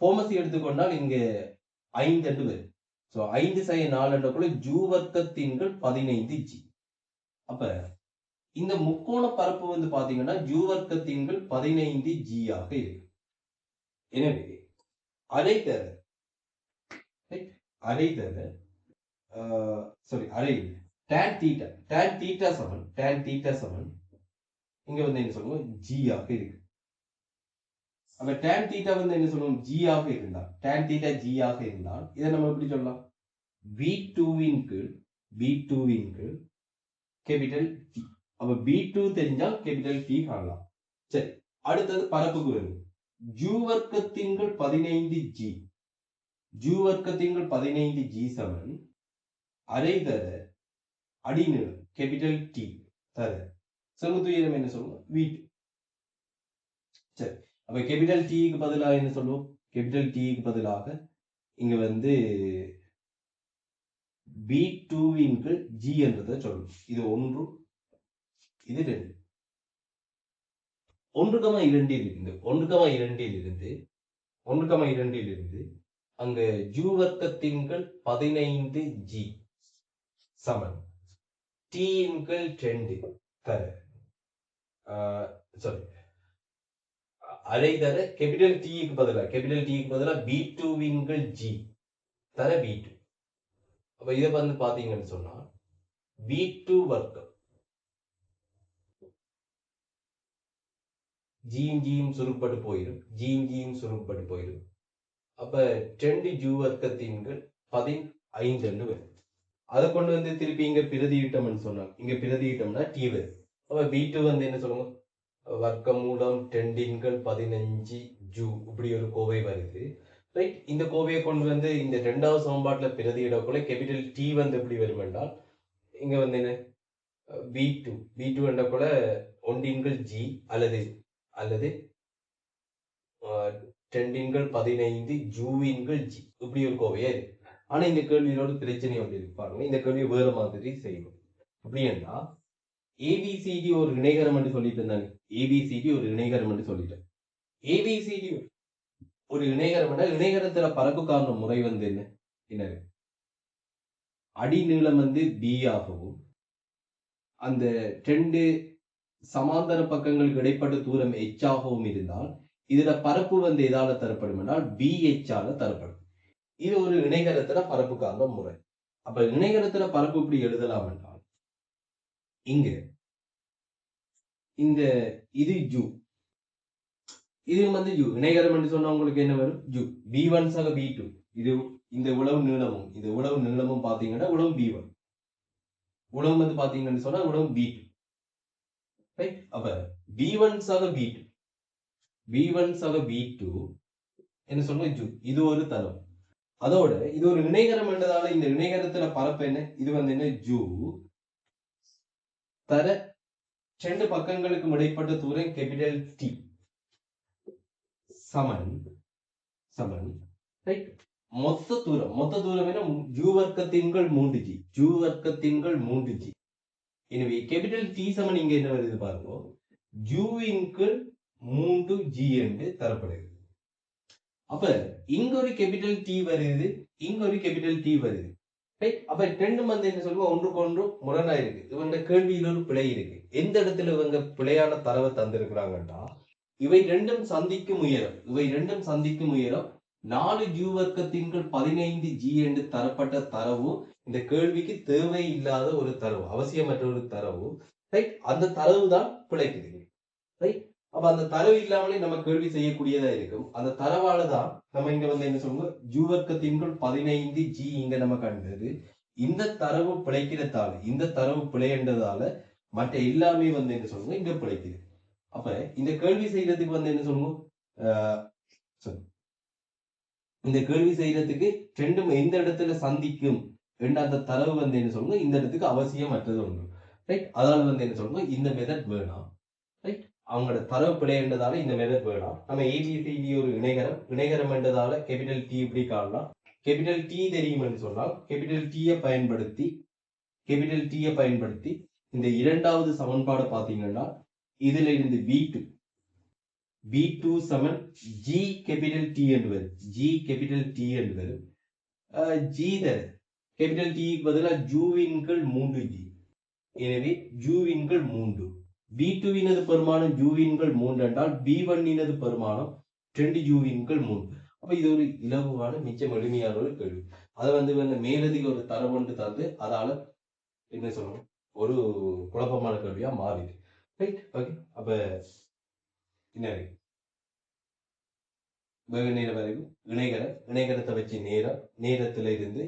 ஃபோமசி எடுத்துக்கொண்டால் இங்க 5 என்று வரும். ஸோ 5 சய 4 என்றக்குள்ள ஜூ வர்க்கத்தின்கள் 15g. அப்ப இந்த முக்கோண பரப்பு வந்து பாத்தீங்கன்னா ஜூ வர்க்கத்தின்கள் 15g ஆக இருக்கு. எனவே அரைதர tan theta சமன் இங்க வந்து என்ன சொல்லுவோம், g ஆக இருக்கு. அப்ப tan theta வந்து என்ன சொல்லுவோம், g ஆக இருந்தால், tan theta g ஆக இருந்தால் இதை நம்ம எப்படி சொல்லலாம், v2 இன் கீழ் கேபிட்டல் T. அப்ப v2 தெரிஞ்சால் கேபிட்டல் T காணலாம். சரி, அடுத்தது பரப்புக்கு வருது. ஜூ வர்க்கத்தின்கள் 15g, ஜூ வர்க்கத்தின்கள் 15g சமன் அரைதர அடிநீளம் கேபிட்டல் T தர செங்குத்து உயரம் என்ன சொல்லுவோம், v2. சரி, அப்ப கேபிட்டல் T-க்கு பதிலாக என்ன சொல்லுவோம், கேபிட்டல் T-க்கு பதிலாக இங்க வந்து v2 இன் கீழ் g என்றதை சொல்லுவோம். இது 1, இது 2. 1,2 இருந்து அங்க ஜூ வர்க்கத்தின்கள் 15g சமன் t இன் கீழ் 2 தர அரை தர கேபிட்டல் T-க்கு பதிலாக v2 இன் கீழ் g தர v2. அப்ப இதை வந்து பாத்தீங்கன்னு சொன்னா v2 வர்க்கம் ஜியும் சுருப்பட்டு போயிடும். அப்ப 2 ஜூ வர்க்கத்தின்கள் 15 என்று வரும். அதை கொண்டு வந்து திருப்பி இங்க பிரதியிட்டம்னு சொன்னாங்க. இங்க பிரதியிட்டம்னா T வரும். அப்ப v2 வந்து என்ன சொல்லுங்க, வர்க்கமூலம் 2 இன் கீழ் 15 ஜூ, இப்படி ஒரு கோவை வருது. ரைட், இந்த கோவையை கொண்டு வந்து இந்த இரண்டாவது சமன்பாட்டுல பிரதியிடக்குள்ள கேபிட்டல் T வந்து எப்படி வரும் என்றால் இங்க வந்து என்ன, v2 என்ற கூட 1 இன் கீழ் g அல்லது 2 இன் கீழ் 15 ஜூ இன் கீழ் g, இப்படி ஒரு கோவையா இருக்கு. ஆனா இந்த கேள்வியோட பிரச்சனை வந்து இருக்கு பாருங்க. இந்த கேள்வி வேற மாதிரி செய்யணும். அப்படின்னா ABCD ஒரு இணைகரம் என்று சொல்லிட்டு இருந்தாங்க. ABCD ஒரு இணைகரம் என்று சொல்லிட்டேன். ABCD ஒரு இணைகரம், இணைகரத்துல பரப்பு காரண முறை வந்து என்ன, அடி நீளம் வந்து B ஆகவும் அந்த 2 சமாந்தர பக்கங்களுக்கு இடைப்பட்ட தூரம் h ஆகவும் இருந்தால் இதுல பரப்பு வந்து எதால தரப்படும் என்றால் BH ஆல தரப்படும். இது ஒரு இணைகரத்துல பரப்புக்கான முறை. அப்ப இணைகரத்துல பரப்பு இப்படி எழுதலாம் என்றால் இங்க இந்த இது ஜூ, இது வந்து ஜூ இணைகரம் என்று சொன்னா உங்களுக்கு என்ன வரும்? ஜூ. B1 சக B2, இது இந்த உளவு நீளமும் பாத்தீங்கன்னா உளவு B1, உளவு வந்து பாத்தீங்கன்னு சொன்னா உளவு B2. ரைட்? அப்ப B1 சக B2 என்ன சொல்லுவோம்? ஜூ. இது ஒரு தரம். அதோட இது ஒரு இணைகரம் என்றதால இந்த இணைகரத்துல பரப்பு என்ன? இது வந்து என்ன? ஜூ தர ரெண்டு பக்கங்களுக்கும் இடைப்பட்ட தூரம் கேபிட்டல் T சமன் ரைட்? மொத்த தூரம் என்ன? ஜூ வர்க்கத்தின்கள் 3g, ஜூ வர்க்கத்தின்கள் 3g. எனவே கேபிட்டல் T சமன் இங்க என்ன வருது பாருங்க, ஜூவின்கள் 3g என்று தரப்படுகிறது. அப்ப இங்க ஒரு கேபிட்டல் T வருது, இங்க ஒரு கேபிட்டல் T வருது. ரைட்? அப்ப ரெண்டும் வந்து என்ன சொல்லுவோம்? ஒன்றுக்கு ஒன்று முரணா இருக்கு. இவங்க கேள்வியில் ஒரு பிழை இருக்கு. எந்த இடத்துல இவங்க பிழையான தரவை தந்திருக்கிறாங்கன்னா, இவை ரெண்டும் சந்திக்கும் உயரம் 4 ஜூ வர்க்கத்தின்கள் 15g என்று தரப்பட்ட தரவு இந்த கேள்விக்கு தேவை இல்லாத ஒரு தரவு, அவசியமற்ற ஒரு தரவு. ரைட்? அந்த தரவு தான் பிழைக்குது. ரைட்? அப்ப அந்த தரவு இல்லாமலே நம்ம கேள்வி செய்யக்கூடியதா இருக்கும். அந்த தரவால தான் நம்ம இங்க வந்து என்ன சொல்லுவோம்? ஜூ வர்க்கத்தின்கள் 15g இங்க நம்ம கண்டது. இந்த தரவு பிழைக்கிறதால, இந்த தரவு பிழைன்றதால மற்ற எல்லாமே வந்து என்ன சொல்லுவோம்? இங்க பிழைக்குது. அப்ப இந்த கேள்வி செய்யறதுக்கு வந்து என்ன சொல்லுவோம்? இந்த கேள்வி செய்யறதுக்கு ரெண்டும் எந்த இடத்துல சந்திக்கும் என்ற அந்த தரவு வந்து என்ன சொல்லுவோம்? இந்த இடத்துக்கு அவசியமற்றது ஒன்று. ரைட்? அதனால வந்து என்ன சொல்லுவோம்? இந்த மெத்தட் வேணாம். ரைட்? அவங்களோட தரவு பிழை என்றதால இந்த மெத்தட் வேணாம். நம்ம ABCD ஒரு இணைகரம் என்றதால கேபிட்டல் T இப்படி காணலாம். கேபிட்டல் T தெரியும்னு சொன்னால் கேபிட்டல் T பயன்படுத்தி இந்த இரண்டாவது சமன்பாடு பாத்தீங்கன்னா இதுல இருந்து B2 சமன் G கேபிட்டல் T என்று வரும். G தர கேபிட்டல் T க்கு பதிலாக ஜூவின்கள் 3g. எனவே ஜூவின்கள் 3. B2 வினது பெருமானம் ஜூவின்கள் 3 என்றால் B1 இனது பெருமானம் 2 ஜூவின்கள் 3. அப்ப இது ஒரு இலகுவான மிச்சம் எளிமையான ஒரு கேள்வி. அதை வந்து மேலதிக ஒரு தரவு ஒன்று தந்து அதால என்ன சொல்லணும்? ஒரு குழப்பமான கேள்வியா மாறிது. ரைட்? ஓகே. அப்ப என்ன வெகு நேரம் வரைக்கும் இணைகரத்தை வச்சு நேரத்துல இருந்து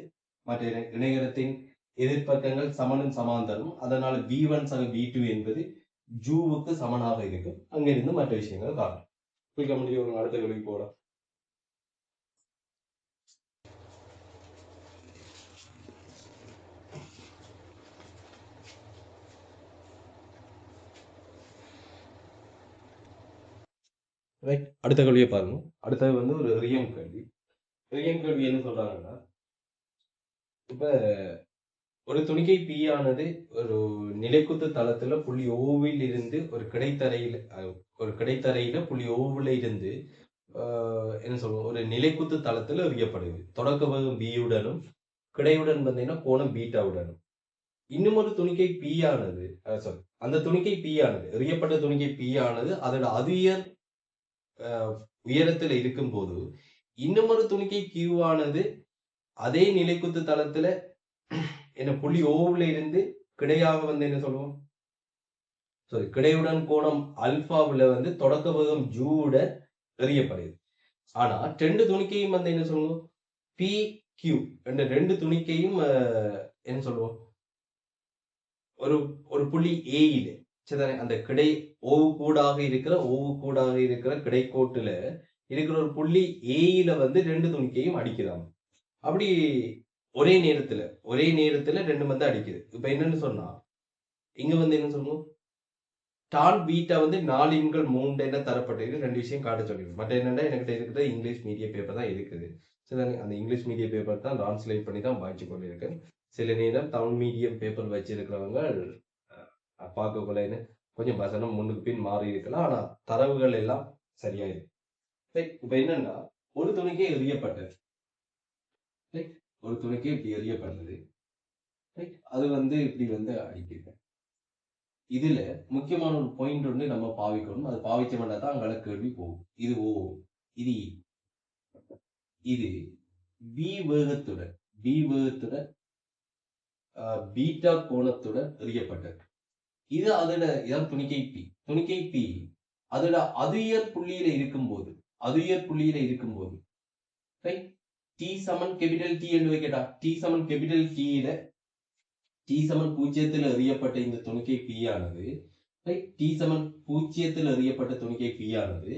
மற்ற இணைகரத்தின் எதிர்பக்கங்கள் சமனும் சமாந்தரும், அதனால B1 சக B2 என்பது ஜூவுக்கு சமனாக இருக்கும். அங்கிருந்து மற்ற விஷயங்கள் காணும். குறிக்க முடியும். அடுத்த கேள்விக்கு போகலாம். ரைட்? அடுத்த கேள்வியை பாருங்க. அடுத்தது வந்து ஒரு ரியம் கேள்வி என்ன சொல்றாங்கன்னா, இப்ப ஒரு துணிக்கை P ஆனது ஒரு நிலைக்குத்து தளத்துல புள்ளி ஓவில் இருந்து ஒரு கிடைத்தரையில புள்ளி ஓவுல இருந்து என்ன சொல்லுவோம்? ஒரு நிலைக்குத்து தளத்துல எறியப்படுது. தொடக்க வேகம் B உடனும் கிடையுடன் பார்த்தீங்கன்னா கோணம் பீட்டாவுடனும். இன்னும் ஒரு துணிக்கை P ஆனது அந்த துணிக்கை P ஆனது எறியப்பட்ட துணிக்கை P ஆனது அதோட உயரத்துல இருக்கும் போது இன்னும் ஒரு துணிக்கை Q ஆனது அதே நிலைக்குத்து தளத்துல என்ன புள்ளி ஓவுல இருந்து கிடையாக வந்து என்ன சொல்லுவோம்? கிடையுடன் கோணம் அல்பாவுல வந்து தொடக்க வேகம் ஜூட எறியப்படுது. ஆனா ரெண்டு துணிக்கையும் வந்து என்ன சொல்லுவோம்? PQ என்ற ரெண்டு துணிக்கையும் என்ன சொல்லுவோம்? ஒரு புள்ளி ஏயில அந்த கிடை ஓவு கூடாக இருக்கிற கிடைக்கோட்டுல இருக்கிற ஒரு புள்ளி ஏயில வந்து ரெண்டு துணிக்கையும் அடிக்கிறாங்க. அப்படி ஒரே நேரத்துல ரெண்டு வந்து அடிக்குது. இப்ப என்னன்னு சொன்னா இங்க வந்து என்ன சொல்லுவோம்? டான் பீட்டா வந்து 4 எண்கள் 3 என்ன தரப்பட்டிருக்கு. ரெண்டு விஷயம் காட்ட சொல்லிடுது. மற்ற என்னன்னா என்கிட்ட இருக்கிற இங்கிலீஷ் மீடியம் பேப்பர் தான் இருக்குது. அந்த இங்கிலீஷ் மீடியம் பேப்பர் தான் டிரான்ஸ்லேட் பண்ணி தான் வாய்ச்சி கொண்டிருக்கேன். சில நேரம் தமிழ் மீடியம் பேப்பர் வச்சிருக்கிறவங்க பார்க்கக்குள்ளேன்னு கொஞ்சம் வசனம் முன்னுக்கு பின் மாறி இருக்கலாம். ஆனா தரவுகள் எல்லாம் சரியா இருக்கு. இப்ப என்னன்னா ஒரு துணிக்கே எறியப்பட்டது. இப்படி எறியப்பட்டது. அது வந்து இப்படி வந்து அடிக்கிறேன். இதுல முக்கியமான ஒரு பாயிண்ட் ஒன்று நம்ம பாவிக்கணும். அது பாவிச்ச வேண்டாம் தான் அங்கே கேள்வி போகும். இது ஓ, இது E. இது பி வேகத்துடன் பீட்டா கோணத்துடன் எறியப்பட்டது. இது அதோட இதான் துணிக்கை பி அதோட அதுயர் புள்ளியில இருக்கும்போது ரைட், டி சமன் கேபிட்டல் டி என்று வைக்கட்டா. டி சமன் கேபிட்டல் டி சமன் பூஜ்ஜியத்தில் எறியப்பட்ட இந்த துணிக்கை பி ஆனது ரைட், டி சமன் பூஜ்ஜியத்தில் எறியப்பட்ட துணிக்கை பி ஆனது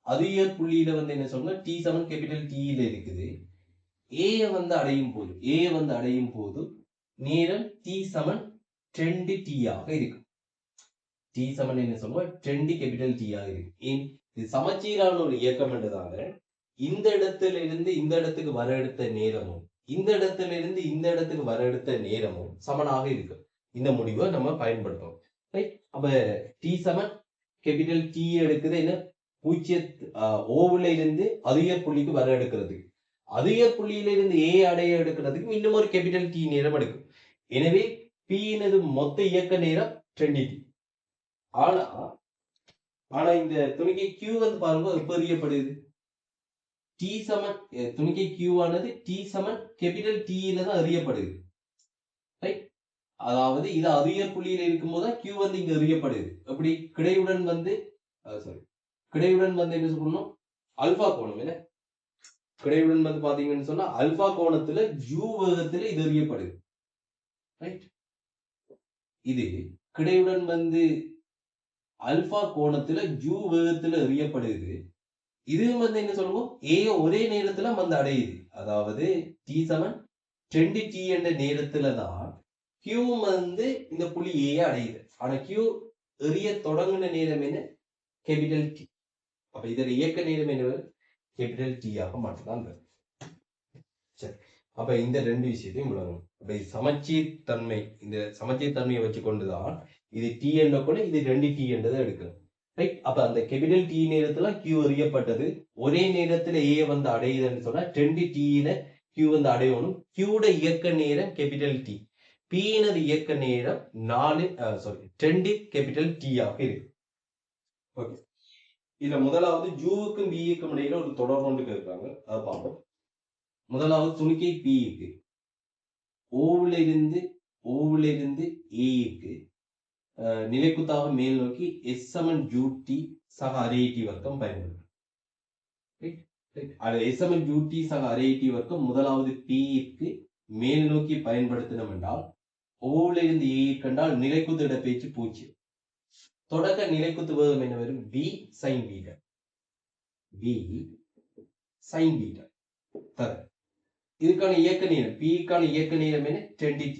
அதுயர் புள்ளியில வந்து என்ன சொன்னா டி சமன் கேபிட்டல் டி இருக்குது. ஏ வந்து அடையும் போது நேரம் டி சமன் 2t ஆக இருக்கும். டி சமன் என்ன சொல்லுவோம் 2 கேபிட்டல் டி ஆக இருக்கு. இது சமச்சீரான ஒரு இயக்கம் என்றதால இந்த இடத்துல இருந்து இந்த இடத்துக்கு வர எடுத்த நேரமும் இந்த இடத்துல இருந்து இந்த இடத்துக்கு வர எடுத்த நேரமும் சமனாக இருக்கு. இந்த முடிவை நம்ம பயன்படுத்தும். ரைட், அப்ப டி சமன் கேபிட்டல் டி எடுக்குது என்ன ஓவுல இருந்து அதுயர் புள்ளிக்கு வர எடுக்கிறது. அதுயர் புள்ளியில இருந்து ஏ அடைய எடுக்கிறதுக்கு இன்னும் ஒரு கேபிட்டல் டி நேரம் எடுக்கும். எனவே பியினது மொத்த இயக்க நேரம் 2t. ஆனா இந்த துணிக்கை Q வந்து பாருங்க எப்ப அறியப்படுது. டி சமன் துணிக்கை Q ஆனது டி சமன் கேபிட்டல் டி தான் அறியப்படுது. ரைட், அதாவது இது அதுயர் புள்ளியில இருக்கும்போது தான் Q வந்து இங்க அறியப்படுது. அப்படி கிடையுடன் வந்து என்ன சொல்லணும், அல்பா கோணம். என்ன கிடையுடன் வந்து பாத்தீங்கன்னு சொன்னா அல்பா கோணத்துல u வேகத்துல இது அறியப்படுது. ரைட், இது கிடையுடன் வந்து அல்பா கோணத்துல u வேகத்துல எறியப்படுது. இது வந்து என்ன சொல்லுவோம், ஏ ஒரே நேரத்துல வந்து அடையுது. அதாவது டி சமன் 2t என்ற நேரத்துல தான் Q வந்து இந்த புள்ளி ஏ அடையுது. ஆனா Q எறிய தொடங்கின நேரம் என்ன, கேபிட்டல் டி. அப்ப இதோட இயக்க நேரம் என்ன, கேபிட்டல் டி ஆக மட்டும்தான். சரி, அப்ப இந்த ரெண்டு விஷயத்தையும் விளங்கணும். அப்ப சமச்சீர் தன்மையை வச்சு கொண்டுதான் இது டி என்ற கூட இது 2t என்றதை எடுக்கணும். ரைட், அப்ப அந்த கேபிட்டல் டி நேரத்துல Q அறியப்பட்டது. ஒரே நேரத்துல ஏ வந்து அடையுதுன்னு சொன்னா 2t Q வந்து அடையணும். Qட இயக்க நேரம் கேபிட்டல் டி, Pனது இயக்க நேரம் 2 கேபிட்டல் டி ஆக இருக்கு. ஓகே, இதுல முதலாவது ஜூவுக்கும் பிக்கும் இடையில ஒரு தொடர்பு ஒன்று கேட்கிறாங்க, அதை பார்ப்போம். முதலாவது துணிக்கை பிக்கு ஓவுல இருந்து ஏக்கு நிலைக்குத்தாக மேல் நோக்கி S சமன் UT சக அரை வர்க்கம் பயன்படுத்தும். S சமன் UT சக அரை வர்க்கம் முதலாவது Pக்கு மேல் நோக்கி பயன்படுத்தினோம் என்றால் ஓவுல இருந்து ஏ கண்டால் நிலைக்குத்து இடப்பெயர்ச்சி 0. தொடக்க நிலைக்குத்து வேகம் என்ன வரும், V sin beta தர. இதுக்கான இயக்க நேரம் Pக்கான இயக்க நேரம் என்ன, 20t.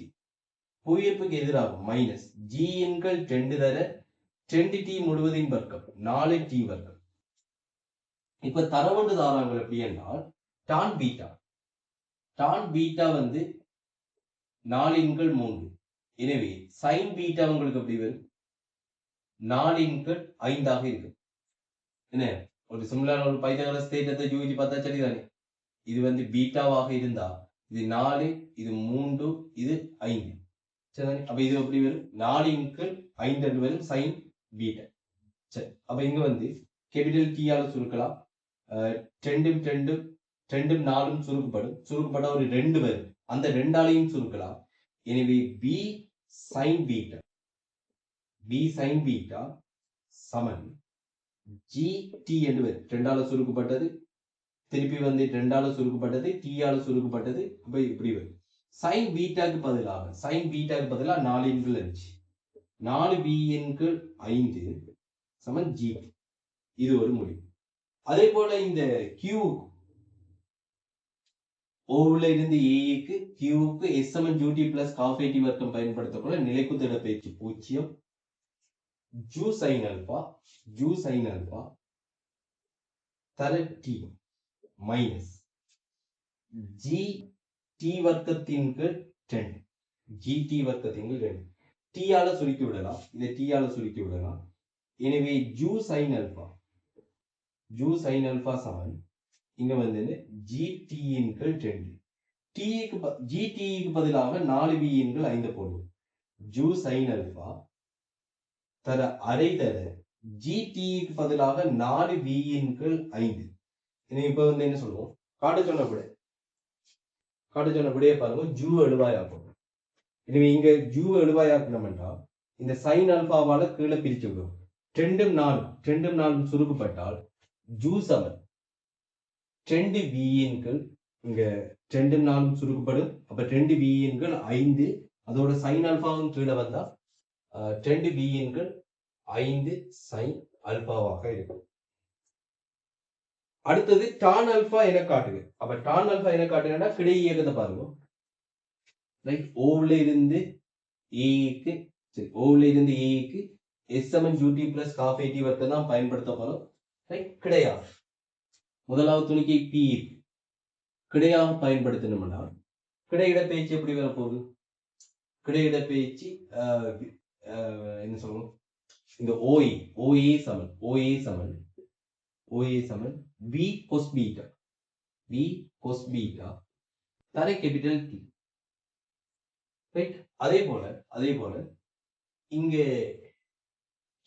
புவியீர்ப்புக்கு எதிராகும் மைனஸ் G எண்கள் 2 தர 20t முழுவதின் வர்க்கம் 4t வர்க்கம். இப்ப தரவண்டு தாராங்கள் எப்படி என்றால் டான் பீட்டா வந்து 4 எனவே சைன் பீட்டா உங்களுக்கு எப்படி வரும், 4/5 இருக்கு. என்ன, ஒரு சிமிலரான ஒரு பைத்தகரஸ் தேற்றத்தை யூகிச்சு பார்த்தா சரிதானே. இது வந்து பீட்டாவாக இருந்தா இது 4, இது 3, இது 5. சரிதானே. அப்ப இது எப்படி வரும், 4/5 என்று வரும் சைன் பீட்டா. சரி, அப்ப இங்க வந்து கேபிட்டல் டி ஆல சுருக்கலாம். 2 4 சுருக்கப்பட ஒரு 2 வரும், அந்த 2ஆலையும் சுருக்கலாம். எனவே பி சைன் பீட்டா சமன் GT என்று வரும். 2ஆல சுருக்கப்பட்டது திருப்பி வந்து 2ஆல சுருக்கப்பட்டது T-ஆல சுருக்கப்பட்டது. அப்ப இப்படி வரும். சைன் பீட்டாக்கு பதிலாக 4/5 4b/5 சமன் G. இது ஒரு முடிவு. அதே போல இந்த Q ஓவுல இருந்து ஏக்கு Qக்கு S சமன் UT பிளஸ் cos AT வர்க்கம் பயன்படுத்தக்கூட நிலைக்குத்து இடப்பெயர்ச்சி 0. ஜூ சைன் அல்பா தர T மைனஸ் GT வர்க்கத்தின் கீழ் 2 GT வர்க்கத்தின் கீழ் 2. T-ஆல சுருக்கி விடலாம், இதை T-ஆல சுருக்கி விடலாம். எனவே ஜூ சைன் அல்பா சமன் இங்க வந்து GT இன் கீழ் 2. GT க்கு பதிலாக 4b/5 போடுவோம். ஜூ சைன் அல்பா தர அரை தர GTக்கு பதிலாக 4V இன் கீழ் 5. இப்ப வந்து என்ன சொல்லுவோம், காட்டு சொன்ன விடையை பாருங்க, ஜூ எழுவாயாக்கும். எனவே இங்க ஜூ எழுவாயாக்கணும்னா இந்த சைன் அல்பாவால கீழே பிரிச்சு விடும். 2 4 சுருக்கப்பட்டால் ஜூ சமன் 2V இன் கீழ், இங்க 2 4 சுருக்கப்படும். அப்ப 2V இன் கீழ் 5, அதோட சைன் அல்பாவும் கீழே வந்தா 2V இன் கீழ் 5 சைன் அல்பாவாக இருக்கும். அடுத்தது டான் அல்பா என காட்டுது. அப்ப டான் அல்பா என காட்டுங்கன்னா கிடை இயக்கத்தை பாருங்க. ரைட், ஓவுல இருந்து ஏக்கு, சரி, ஓவுல இருந்து ஏக்கு S/UT பிளஸ் காஃப் AT வர்க்கம் தான் பயன்படுத்த போறோம். ரைட், கிடையாக முதலாவது துணிக்கை P கிடையாக பயன்படுத்தணும்னா கிடையிட பேச்சு எப்படி வரப்போகுது? கிடையிட பேச்சு என்ன சொல்லணும், இந்த OA சமன் V cos பீட்டா தரை கேபிட்டல் T. ரைட், அதே போல இங்க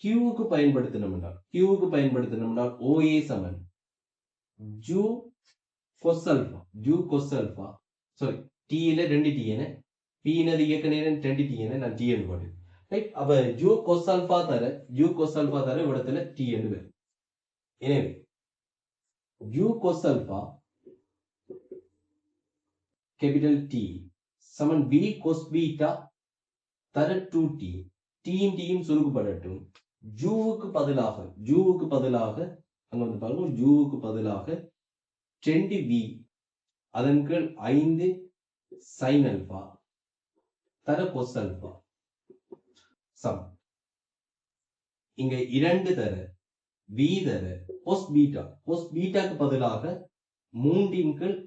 Qவுக்கு பயன்படுத்தணும்னா OA சமன் ஜூ cos alpha, சாரி, T ல 2 T என, P னது இயக்க நேரம் 2 T என நான் T என்று போட்டேன். ரைட், அப்ப ஜூ cos alpha தர இடத்துல T என்று வரும். எனவே ஜூ cos alpha கேபிட்டல் T சமன் V cos பீட்டா தர 2T. T-யும் T-யும் சுருக்கப்படட்டும். ஜூவுக்கு பதிலாக அங்க வந்து பாருங்க, ஜூவுக்கு பதிலாக 2V அதன் கீழ் 5 sin alpha தர cos alpha சம். இங்க 2 தர V தர cos பீட்டாக்கு பதிலாக 3 இன் கீழ்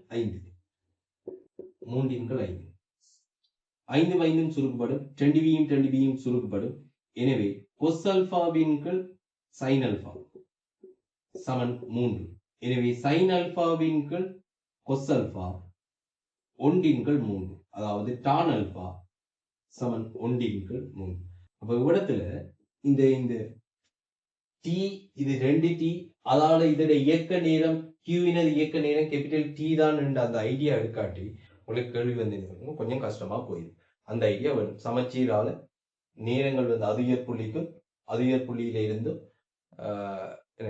5 5 சுருக்கப்படும். 2V-யும் 2B-யும் சுருக்கப்படும். எனவே cos alpha-வின் கீழ் sin alpha சமன் 3. எனவே sin alpha-வின் கீழ் cos alpha 1 இன் கீழ் 3, அதாவது tan alpha சமன் 1 இன் கீழ் 3. அப்ப இடத்துல இந்த T இது 2T, அதால இதோட இயக்க நேரம் Q-வினது இயக்க நேரம் கேபிட்டல் T தான் என்ற அந்த ஐடியா எடுக்காட்டி உங்களுக்கு கேள்வி வந்து கொஞ்சம் கஷ்டமா போயிடும். அந்த ஐடியா வரும். சமச்சீரால நேரங்கள் வந்து அதிகர் புள்ளியில இருந்து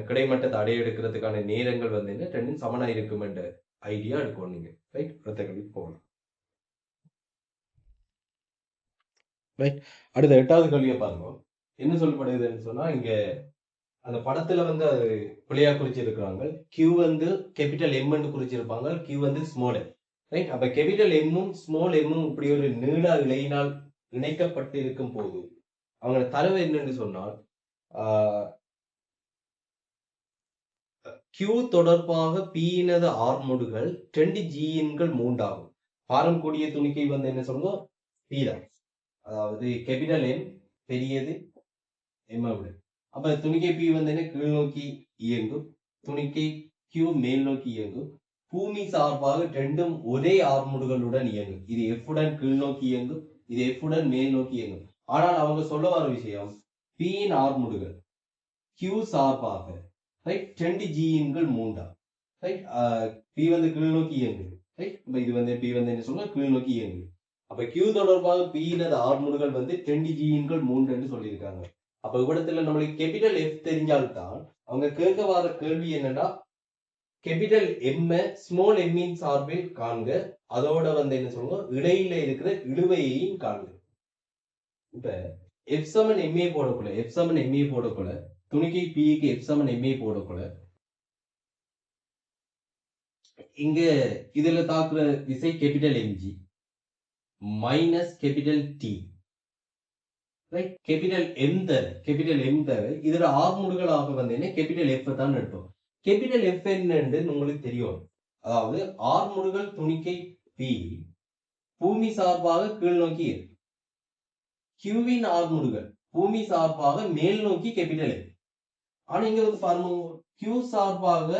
கிடைமட்டத்தை அடைய எடுக்கிறதுக்கான நேரங்கள் வந்து என்ன ரெண்டும் சமனா இருக்கும் என்ற ஐடியா எடுக்கணும் நீங்க. ரைட், அடுத்த கேள்விக்கு போகலாம். ரைட், அடுத்த 8வது கேள்வியை பாருங்க. என்ன சொல்லப்படுதுன்னு சொன்னா, இங்க அந்த படத்துல வந்து அது பிள்ளையா குறிச்சிருக்கிறாங்க. Q வந்து கேபிட்டல் M என்று குறிச்சிருப்பாங்க, Q வந்து ஸ்மால் m. ரைட், அப்ப கேபிட்டல் M-ம் ஸ்மால் m-ம் இப்படி ஒரு நீள இழையினால் இணைக்கப்பட்டு இருக்கும் போது அவங்க தரவு என்னன்னு சொன்னால், Q தொடர்பாக P-னது ஆர்முடுகள் 2G-3 ஆகும். பாரம் கூடிய துணிக்கை வந்து என்ன சொல்லுங்க, P தான். அதாவது கேபிட்டல் M பெரியது M விட. அப்ப துணிக்கை P வந்து என்ன கீழ் நோக்கி இயங்கும், துணிக்கை Q மேல் நோக்கி இயங்கும். பூமி சார்பாக ரெண்டும் ஒரே ஆர்முடுகளுடன் இயங்கும். இது F உடன் கீழ் நோக்கி இயங்கும், இது F உடன் மேல் நோக்கி இயங்கும். ஆனால் அவங்க சொல்ல வர விஷயம், P-ன் ஆர்முடுகள் Q சார்பாக ரைட் 2G-3. ரைட், P வந்து கீழ் நோக்கி இயங்குது. ரைட், இது வந்து P வந்து என்ன சொல்லுங்க, கீழ் நோக்கி இயங்குது. அப்ப Q தொடர்பாக P-னது ஆர்முடுகள் வந்து 2G-3 என்று சொல்லியிருக்காங்க. அப்ப இவ்விடத்துல நம்மளுக்கு கேபிட்டல் F தெரிஞ்சால்தான் அவங்க கேட்க வர கேள்வி என்னன்னா, கேபிட்டல் M ஸ்மால் m-இன் சார்பில் காண்க, அதோட வந்து என்ன சொல்லுங்க, இடையில இருக்கிற இழுவையையும் காண்க. இப்ப F சமன் MA போடக்குள்ள துணிக்கை P-க்கு F சமன் MA போடக்குள்ள இங்க இதுல தாக்குற விசை capital MG minus capital T. Right, capital M தர இதுல ஆர்முடுகளாக வந்து என்ன கேபிட்டல் F தான் எடுப்போம். கேபிட்டல் F என்னன்னு உங்களுக்கு தெரியும். அதாவது ஆர்முடுகள் துணிக்கை P பூமி சார்பாக கீழ் நோக்கி, Q-வின் ஆர்முடுகள் பூமி சார்பாக மேல் நோக்கி கேபிட்டல் F. ஆனா இங்க வந்து பாருங்க, Q சார்பாக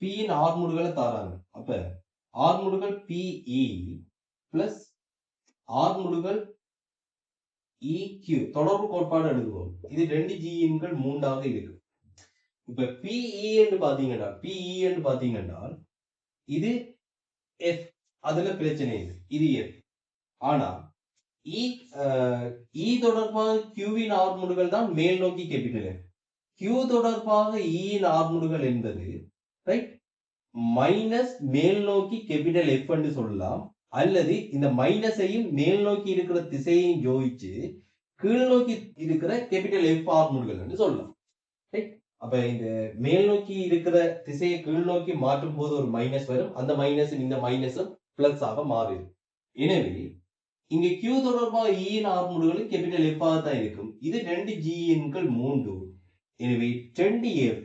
P-ன் ஆர்முடுகளை தாராங்க. அப்ப ஆர்முடுகள் PE பிளஸ் ஆர்முடுகள் EQ தொடர்பு கோட்பாடு எழுதுவோம். இது 2 Gன்கள் 3ஆக இருக்கு. இப்ப PE என்று பாத்தீங்கன்னா இது F, அதுல பிரச்சனை இல்லை, இது F. ஆனா E தொடர்பாக Qவின் ஆர்முடுகள் தான் மேல் நோக்கி கேபிட்டல் F. Q தொடர்பாக Eயின் ஆர்முடுகள் என்பது ரைட் மைனஸ் மேல் நோக்கி கேபிட்டல் F என்று சொல்லலாம், அல்லது இந்த மைனஸையும் மேல் நோக்கி இருக்கிற திசையையும் ஜோதிச்சு கீழ் நோக்கி இருக்கிற கேபிட்டல் F ஆர்முடுகள் என்று சொல்லலாம். அப்ப இந்த மேல் நோக்கி இருக்கிற திசையை கீழ் நோக்கி மாற்றும் போது ஒரு மைனஸ் வரும், அந்த மைனஸும் இந்த மைனஸும் பிளஸ் ஆக மாறும். எனவே இங்க Q தொடர்பாக Eயின் ஆர்முடுகளும் கேபிட்டல் F ஆக தான் இருக்கும். இது 2 Gன்கள் 3. எனவே 2F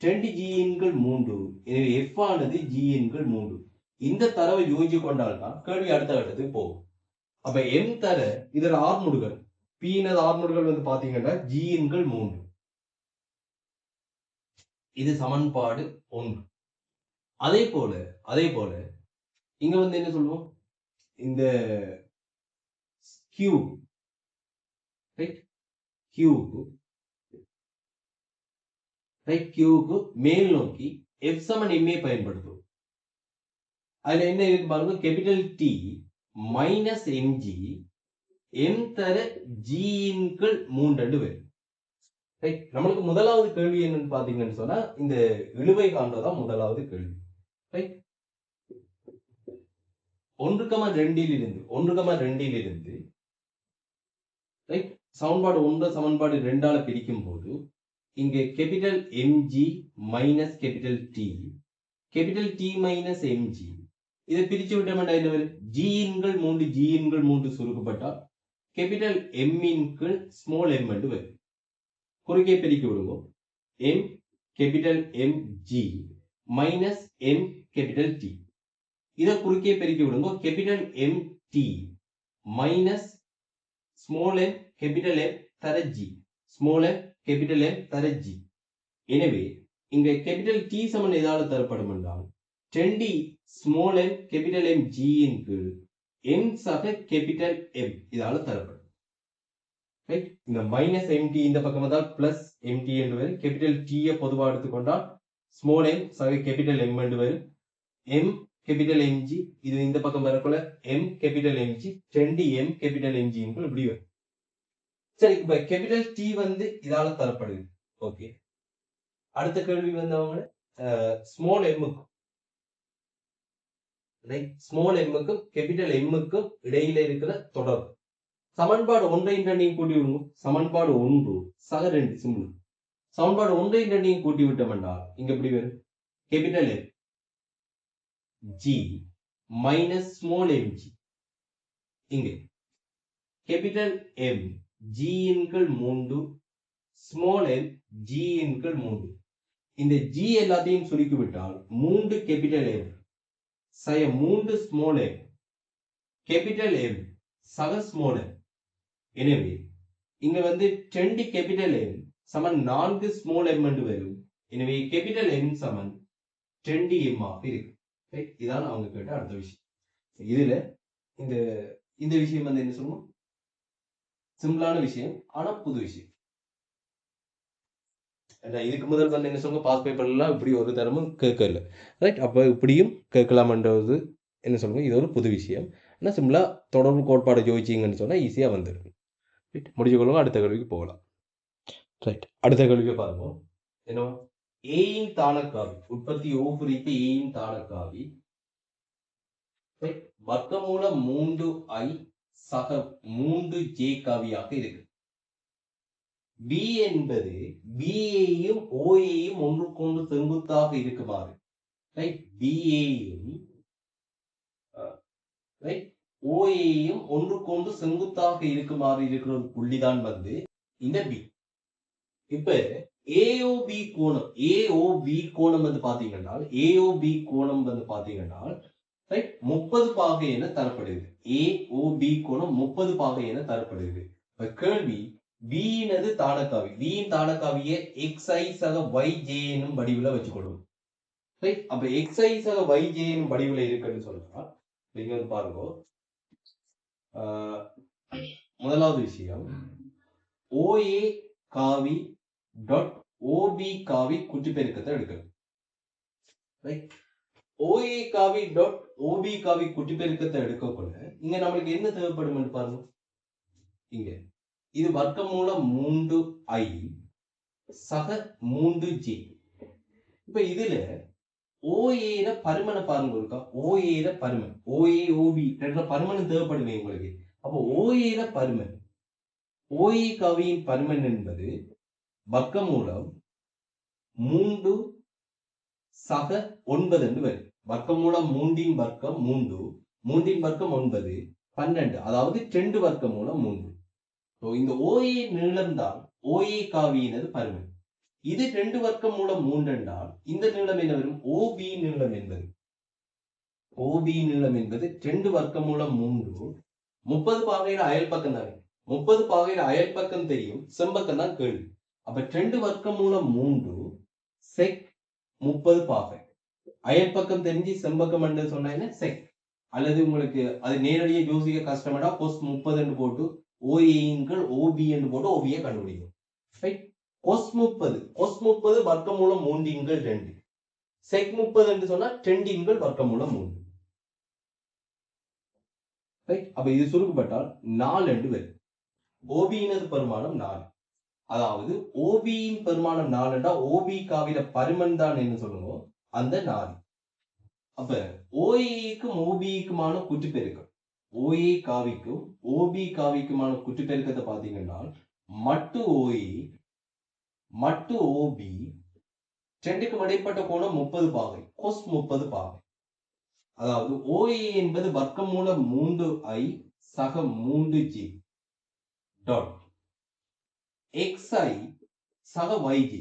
2 Gன்கள் 3. எனவே F ஆனது Gன்கள் 3. இந்த தரவை யோசிச்சு கொண்டால்தான் கேள்வி அடுத்த கட்டத்துக்கு போகும். அப்ப M தர இதர ஆர்முடுகள் P னது ஆர்முடுகள் வந்து பாத்தீங்கன்னா Gன்கள் 3. இது சமன்பாடு 1. அதே போல இங்க வந்து என்ன சொல்லுவோம், இந்த Q ரைட் Qக்கு மேல் நோக்கி F சமன் M பயன்படுத்தும். அதுல என்ன இருக்கு பாருங்க, capital T minus mg M தர Gன்கள் 3 வரும். நம்மளுக்கு முதலாவது கேள்வி என்னன்னு பாத்தீங்கன்னு சொன்னா இந்த இழுவை காண்றதான் முதலாவது கேள்வி. 1,2 இலிருந்து சமன்பாடு 1 சமன்பாடு 2ஆல பிரிக்கும் போது இங்க capital mg minus capital T minus mg இதை பிரிச்சு விட்டோம்னா என்ன வரும், Gன்கள் 3 சுருக்கப்பட்டால் கேபிட்டல் M இன்கள் ஸ்மால் m என்று வரும். குறுக்கே பெருக்கி விடுவோம், M capital mg minus M capital T. இதை குறுக்கே பெருக்கி விடுங்க, capital MT minus small m capital M தர G, small m capital M தர G. எனவே இங்க கேபிட்டல் T சமன் ஏதாவது தரப்படும் என்றால் 2D small m capital M G இன்கு M சக கேபிட்டல் M இதால தரப்படும். இந்த மைனஸ் MT இந்த பக்கம் வந்தால் பிளஸ் MT என்று வரும். கேபிட்டல் T பொதுவாக எடுத்துக்கொண்டால் ஸ்மால் m சக கேபிட்டல் M என்று வரும். M கேபிட்டல் mg இது இந்த பக்கம் வரக்குள்ள M capital mg 2M capital mg இப்படி வரும். சரி, இப்ப கேபிட்டல் T வந்து இதால தரப்படுது. ஓகே, அடுத்த கேள்வி வந்து அவங்க ஸ்மால் எம்முக்கும் கேபிட்டல் எம்முக்கும் இடையில இருக்கிற தொடர்பு. சமன்பாடு 1 கூட்டி விடுவோம். சமன்பாடு 1 சக 2 சிம்பிள். சமன்பாடு 1 கூட்டி விட்டோம் என்றால் இங்க எப்படி வரும், capital M G minus small mg. இங்க capital M G இன்கள் 3 small m G இன்கள் 3. இந்த G எல்லாத்தையும் சுருக்கி விட்டால் 3 கேபிட்டல் M சய 3 ஸ்மால் m கேபிட்டல் M சக ஸ்மால் m. எனவே இங்க வந்து 2 கேபிட்டல் M சமன் 4 ஸ்மால் m என்று வரும். எனவே கேபிட்டல் M சமன் 2M ஆக இருக்கு. இதான் அவங்க கேட்ட அடுத்த விஷயம். இதுல இந்த விஷயம் வந்து என்ன சொல்லுவோம், சிம்பிளான விஷயம் ஆனா புது விஷயம். இதுக்கு முதல் வந்து என்ன சொல்லுங்க, பாஸ் பேப்பர்லாம் இப்படி ஒரு தரமும் கேட்கல ரைட். அப்போ இப்படியும் கேட்கலாம்ன்றது என்ன சொல்லுங்க, இது ஒரு புது விஷயம். ஆனால் சிம்பிளா தொடர்பு கோட்பாடு ஜோதிச்சிங்கன்னு சொன்னா ஈஸியா வந்துடும். ரைட், முடிச்சு கொள்ளுங்க, அடுத்த கேள்விக்கு போகலாம். ரைட், அடுத்த கேள்விக்கு பாருங்க. என்ன, ஏயின் தானக்காவி உற்பத்தி ஓபுரிக்கு ஏயின் தானக்காவி வர்க்கமூலம் 3i சக 3j காவியாக இருக்கு. B என்பது BAயும் OAயும் ஒன்றுக்கொன்று செங்குத்தாக இருக்குமாறு BAயும் OAயும் ஒன்றுக்கொன்று செங்குத்தாக இருக்குமாறு இருக்கிற ஒரு புள்ளிதான் வந்து இந்த B. இப்ப AOB கோணம் வந்து பாத்தீங்கன்னா AOB கோணம் வந்து பாத்தீங்கன்னா 30 பாகை என தரப்படுது. AOB கோணம் 30 பாகை என தரப்படுது. இப்ப கேள்வி B னது தானக்காவி, B இன் தானக்காவியை xi சக yj எனும் வடிவுல வச்சுக்கொள்ளும். அப்ப xi சக yj எனும் வடிவுல இருக்குன்னு சொன்னா இங்க வந்து பாருங்க, முதலாவது விஷயம் OA காவி டாட் OB காவி குட்டிப்பெருக்கத்தை எடுக்கணும். ரைட். OA காவி டாட் OB காவி குட்டிப்பெருக்கத்தை எடுக்கக்குள்ள இங்க நம்மளுக்கு என்ன தேவைப்படும் பாருங்க. இங்க இது வர்க்கமூலம் 3i சக 3j. இப்ப இதுல OA பருமனை பாருங்க இருக்கா. OA பருமன் OA OB ரெண்டு பருமனும் தேவைப்படுமே உங்களுக்கு. அப்போ OA பருமன் OA காவியின் பருமன் என்பது வர்க்கமூலம் 3 சக 9 என்று வரும். வர்க்கமூலம் 3 வர்க்கம் 3 3 வர்க்கம் 9 12, அதாவது 2 வர்க்கமூலம் 3. இந்த OA நீளம் தான் OA காவியினது பருமன். இது 2 வர்க்கமூலம் 3 என்றால் இந்த நீளம் என்ன வரும்? OB நீளம் என்பது OB நீளம் என்பது 2 வர்க்கமூலம் 3 30 பாகையில அயல் பக்கம் தானே. 30 பாகையில அயல் பக்கம் தெரியும், செம்பக்கம் தான் கேள்வி. அப்ப 2 வர்க்கமூலம் 3 செக் 30 பாகை. அயல் பக்கம் தெரிஞ்சு செம்பக்கம் என்று சொன்னா என்ன செக். அல்லது உங்களுக்கு அது நேரடியாக யோசிக்க கஷ்டமாடா கொஸ் 30 என்று போட்டு OA OB என்று போட்டு OB கண்டுபிடிக்கும். ரைட். கொஸ் 30 வர்க்கமூலம் 3 2 செக் 30 என்று சொன்னா 2 வர்க்கமூலம் 3. ரைட். அப்ப இது சுருக்கப்பட்டால் 4 என்று வரும். OB இனது பெருமானம் 4. அதாவது OB இன் பெருமானம் 4 என்றா OB காவில பருமன் தான் என்ன சொல்லுங்க அந்த 4. அப்ப OAக்கும் OBக்குமான குற்றிப்பெருக்கம், OA காவிக்கும் OB காவிக்குமான குற்றிப்பெருக்கத்தை பாத்தீங்கன்னா மட்டு OA மட்டு OB ரெண்டுக்கும் இடைப்பட்ட கோணம் 30 பாகை, கொஸ் 30 பாகை. அதாவது OA என்பது வர்க்கமூலம் 3i சக 3j டாட் xi சக yj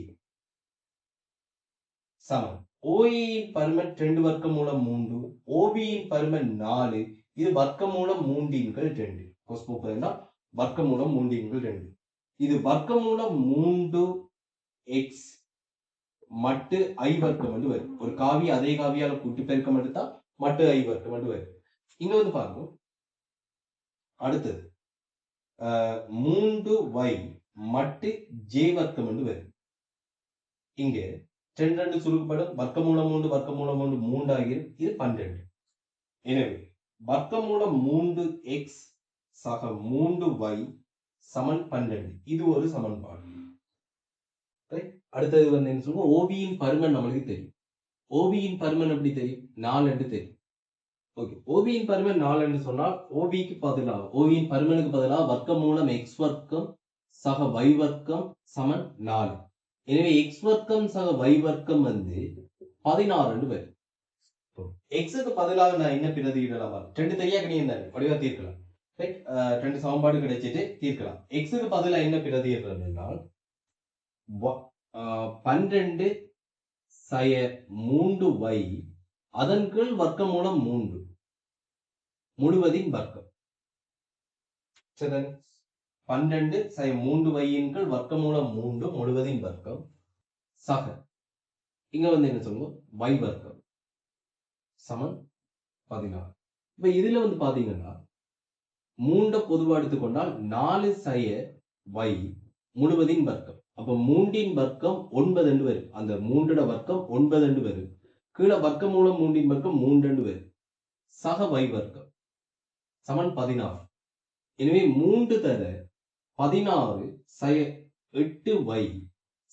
சமம். OA இன் பருமன் 2 வர்க்கமூலம் 3, OB இன் பருமன் 4. இது வர்க்கமூலம் 3 2 கொஸ் 30 வர்க்கமூலம் 3 2. இது வர்க்கமூலம் 3x மட்டு i வர்க்கம் என்று வரும். ஒரு காவி அதே காவியால கூட்டி பெருக்கம் எடுத்தா மட்டு i வர்க்கம் என்று வரும். இங்க வந்து பாருங்க. அடுத்தது 3y மட்டு j வர்க்கம் என்று வரும். இங்க 2 சுருக்கப்படும். வர்க்கமூலம் 3 வர்க்கமூலம் 3 3 ஆகிரும். இது 12. எனவே வர்க்கமூலம் 3x சக 3y சமன் 12. இது ஒரு சமன்பாடு. அடுத்தது வந்து என்ன சொல்லுவோம்? OB இன் பருமன் நம்மளுக்கு தெரியும். OB இன் பருமன் எப்படி தெரியும்? 4 என்று தெரியும். ஓகே. OB இன் பருமன் 4 என்று சொன்னால் OBக்கு பதிலாக OB இன் பருமனுக்கு பதிலாக வர்க்கமூலம் x வர்க்கம் சக y வர்க்கம் சமன் 4. எனவே x வர்க்கம் சக y வர்க்கம் வந்து 16 என்று வரும். எக்ஸுக்கு பதிலாக நான் என்ன பிரதியிடலாம்? 2 தெரியாத நீ என்ன வடிவா தீர்க்கலாம். ரைட். 2 சமன்பாடு கிடைச்சிட்டு தீர்க்கலாம். எக்ஸுக்கு பதிலாக என்ன பிரதியிடுறது என்றால் 12 சய 3y அதன் கீழ் வர்க்கமூலம் 3 முழுவதின் வர்க்கம். சரி. 12 சய 3y இன் கீழ் வர்க்கமூலம் 3 முழுவதின் வர்க்கம் சக இங்க வந்து என்ன சொல்லுவோம்? y வர்க்கம் சமன் 16. இப்ப இதுல வந்து பாத்தீங்கன்னா 3 பொதுவா எடுத்துக்கொண்டால் 4 சய y முழுவதின் வர்க்கம். அப்ப 3 வர்க்கம் 9 என்று வரும். அந்த 3 வர்க்கம் 9 என்று வரும். கீழே வர்க்கமூலம் 3 வர்க்கம் 3 என்று வரும். சக y வர்க்கம் சமன் 16. எனவே 3 தர 16 சய 8y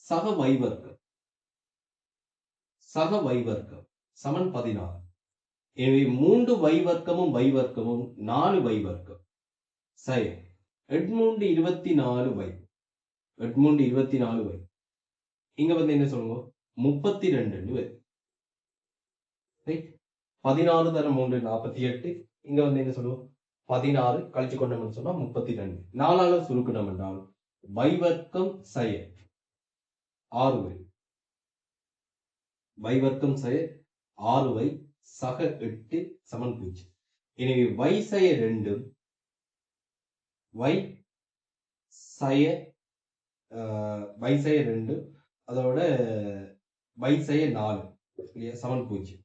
சக y வர்க்கம் சக y வர்க்கம் சமன் 16. எனவே 3 y வர்க்கமும் y வர்க்கமும் 4 y வர்க்கம் சய 8 24y 8 24y. இங்க வந்து என்ன சொல்லுங்க? 32 வரும். 16 தர 3 48. இங்க வந்து என்ன சொல்லுவோம்? 16 கழிச்சு கொண்டோம்னு சொன்னா 32. 4ஆல சுருக்கணும் என்றால் y வர்க்கம் சய 6y y வர்க்கம் சய 6y சக 8 சமன் 0. எனவே y சய 2 y சய 2 அதோட y சய 4 சமன் 0.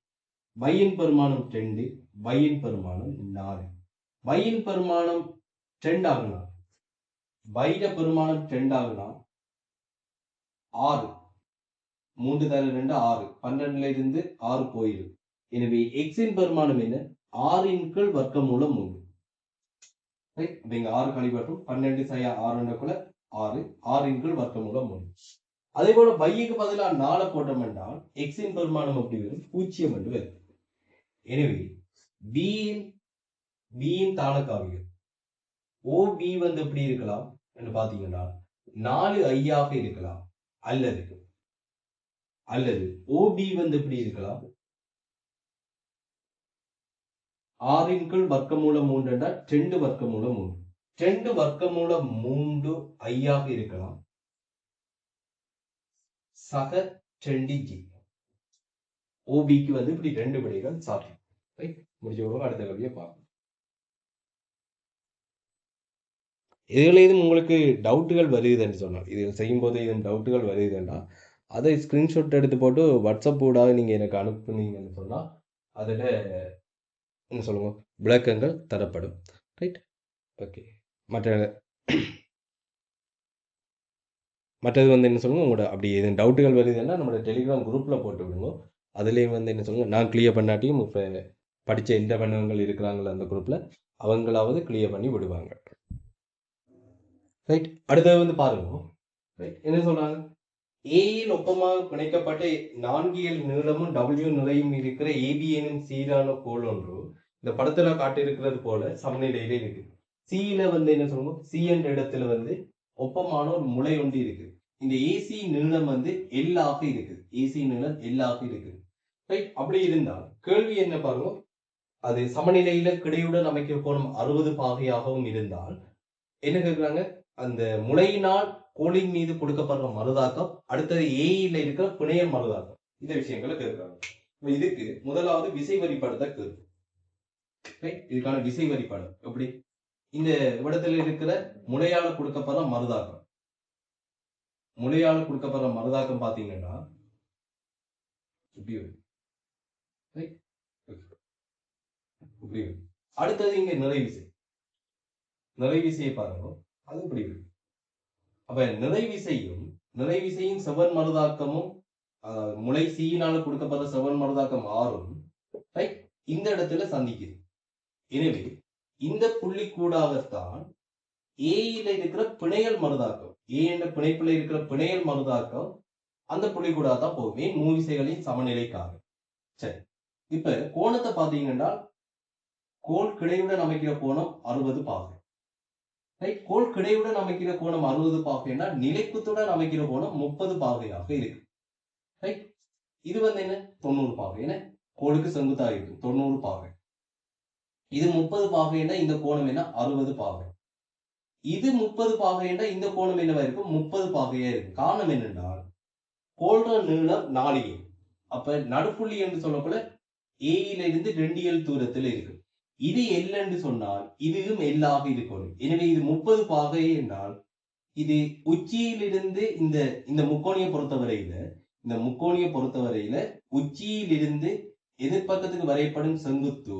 y இன் பெருமானம் 2, y இன் பெருமானம் 4. y இன் பெருமானம் 2 ஆகலாம். பைட பெருமானம் 2 ஆகுனா 6, 3 தர 2 6, 12ல இருந்து 6 போயிடும். எனவே எக்ஸின் பெருமானம் என்ன? 6 கீழ் வர்க்கமூலம் 3. ரைட், அப்ப இங்க 6 கழிப்பட்டும் 12 செய்ய 6 6, 6 கீழ் வர்க்கமூலம் 3. அதே போல பைக்கு பதிலா 4 போட்டோம் என்றால் எக்ஸின் பெருமானம் எப்படி வரும்? 0 என்று வரும். எனவே பியின் தாளக்காவிகள் OB வந்து எப்படி இருக்கலாம் என்று பாத்தீங்கன்னா 4i ஆக இருக்கலாம், அல்லது OB வந்து எப்படி இருக்கலாம் 6 கீழ் வர்க்கமூலம் 3 என்றால் 2 வர்க்கமூலம் 3, 2 வர்க்கமூலம் 3 i ஆக இருக்கலாம், சக 2g. OBக்கு வந்து இப்படி 2 விடைகள் சாத்தியம். முடிஞ்சவங்க அடுத்த கேள்வியை பார்ப்போம். இதுல எதுவும் உங்களுக்கு டவுட்டுகள் வருதுன்னு சொன்னால், இது செய்யும் போது எதுவும் டவுட்டுகள் வருதுன்னா அதை ஸ்கிரீன்ஷாட் எடுத்து போட்டு வாட்ஸ்அப் ஊடாக நீங்க எனக்கு அனுப்புனீங்கன்னு சொன்னா அதுல என்ன சொல்லுங்க விளக்கங்கள் தரப்படும். Right, okay. மற்றது வந்து என்ன சொல்லுங்க, உங்களோட அப்படி எதுவும் டவுட்டுகள் வருதுன்னா நம்மளோட டெலிகிராம் குரூப்ல போட்டு விடுங்க. அதுலேயும் வந்து என்ன சொல்லுங்க, நான் கிளியர் பண்ணாட்டியும் இப்போ படித்த எந்த பண்ணவங்கள் இருக்கிறாங்களோ அந்த குரூப்ல அவங்களாவது கிளியர் பண்ணி விடுவாங்க. ரைட், அடுத்தது வந்து பாருங்க. ரைட், என்ன சொல்றாங்க? ஏயில் ஒப்பமாக பிணைக்கப்பட்ட 4L நீளமும் W நிறையும் இருக்கிற AB எனும் சீரான கோள் ஒன்று இந்த படத்துல காட்டியிருக்கிறது போல சமநிலையில இருக்கு. சியில வந்து என்ன சொல்லுவோம், சி என்ற இடத்துல வந்து ஒப்பமான ஒரு முளை ஒன்று இருக்கு. இந்த ஏசி நீளம் வந்து L ஆக இருக்குது. ஏசி நீளம் L ஆக இருக்குது. ரைட், அப்படி இருந்தால் கேள்வி என்ன பாருங்க, அது சமநிலையில கிடையுடன் அமைக்கிற கோணம் 60 பாகையாகவும் இருந்தால் என்ன கேட்கிறாங்க, அந்த முளையினால் கோளின் மீது கொடுக்கப்படுற மருதாக்கம், அடுத்தது ஏயில இருக்கிற பிணைய மருதாக்கம், இந்த விஷயங்களை கேட்கிறாங்க. இதுக்கு முதலாவது விசை வரிப்படத்தை கேட்கும். இதுக்கான விசை வரிப்படம் எப்படி? இந்த இடத்துல இருக்கிற முளையால கொடுக்கப்படுற மருதாக்கம், முளையால கொடுக்கப்படுற மருதாக்கம் பாத்தீங்கன்னா அடுத்தது இங்க நிறை விசை, நிறை விசையை பாருங்க, அது இப்படி இருக்கு. அப்ப நிறை விசையும் செவன் மருதாக்கமும் முளை சீயினால கொடுக்கப்படுற செவன் மருதாக்கம் 6ம் இந்த இடத்துல சந்திக்குது. எனவே இந்த புள்ளி கூடாகத்தான் ஏயில இருக்கிற பிணையல் மருதாக்கம், ஏ என்ற பிணைப்புல இருக்கிற பிணையல் மருதாக்கம் அந்த புள்ளி கூடாதான் போகுமே மூவிசைகளின் சமநிலைக்காக. சரி, இப்ப கோணத்தை பாத்தீங்கன்னா கோள் கிடையுடன் அமைக்கிற கோணம் 60 பாகை. கோள் கிடையுடன் அமைக்கிற கோணம் 60 பாகைன்னா நிலைக்குத்துடன் அமைக்கிற கோணம் 30 பாகையாக இருக்கு. இது வந்து என்ன 90 பாகை, என்ன கோளுக்கு செங்குத்தாக இருக்கு 90 பாகை. இது 30 பாகைன்னா இந்த கோணம் என்ன 60 பாகை. இது 30 பாகைன்னா இந்த கோணம் என்னவா இருக்கும் 30 பாகையா இருக்கு. காரணம் என்னென்றால் கோள்ற நீளம் 4a, அப்ப நடுப்புள்ளி என்று சொல்லப்போல ஏயில இருந்து 2L தூரத்தில் இருக்கு. இது L என்று சொன்னால் இதுவும் L ஆக இருக்கணும். எனவே இது 30 பாகை என்றால் இது உச்சியிலிருந்து இந்த முக்கோணியை பொறுத்தவரையில உச்சியிலிருந்து எதிர்பக்கத்துக்கு வரையப்படும் செங்குத்து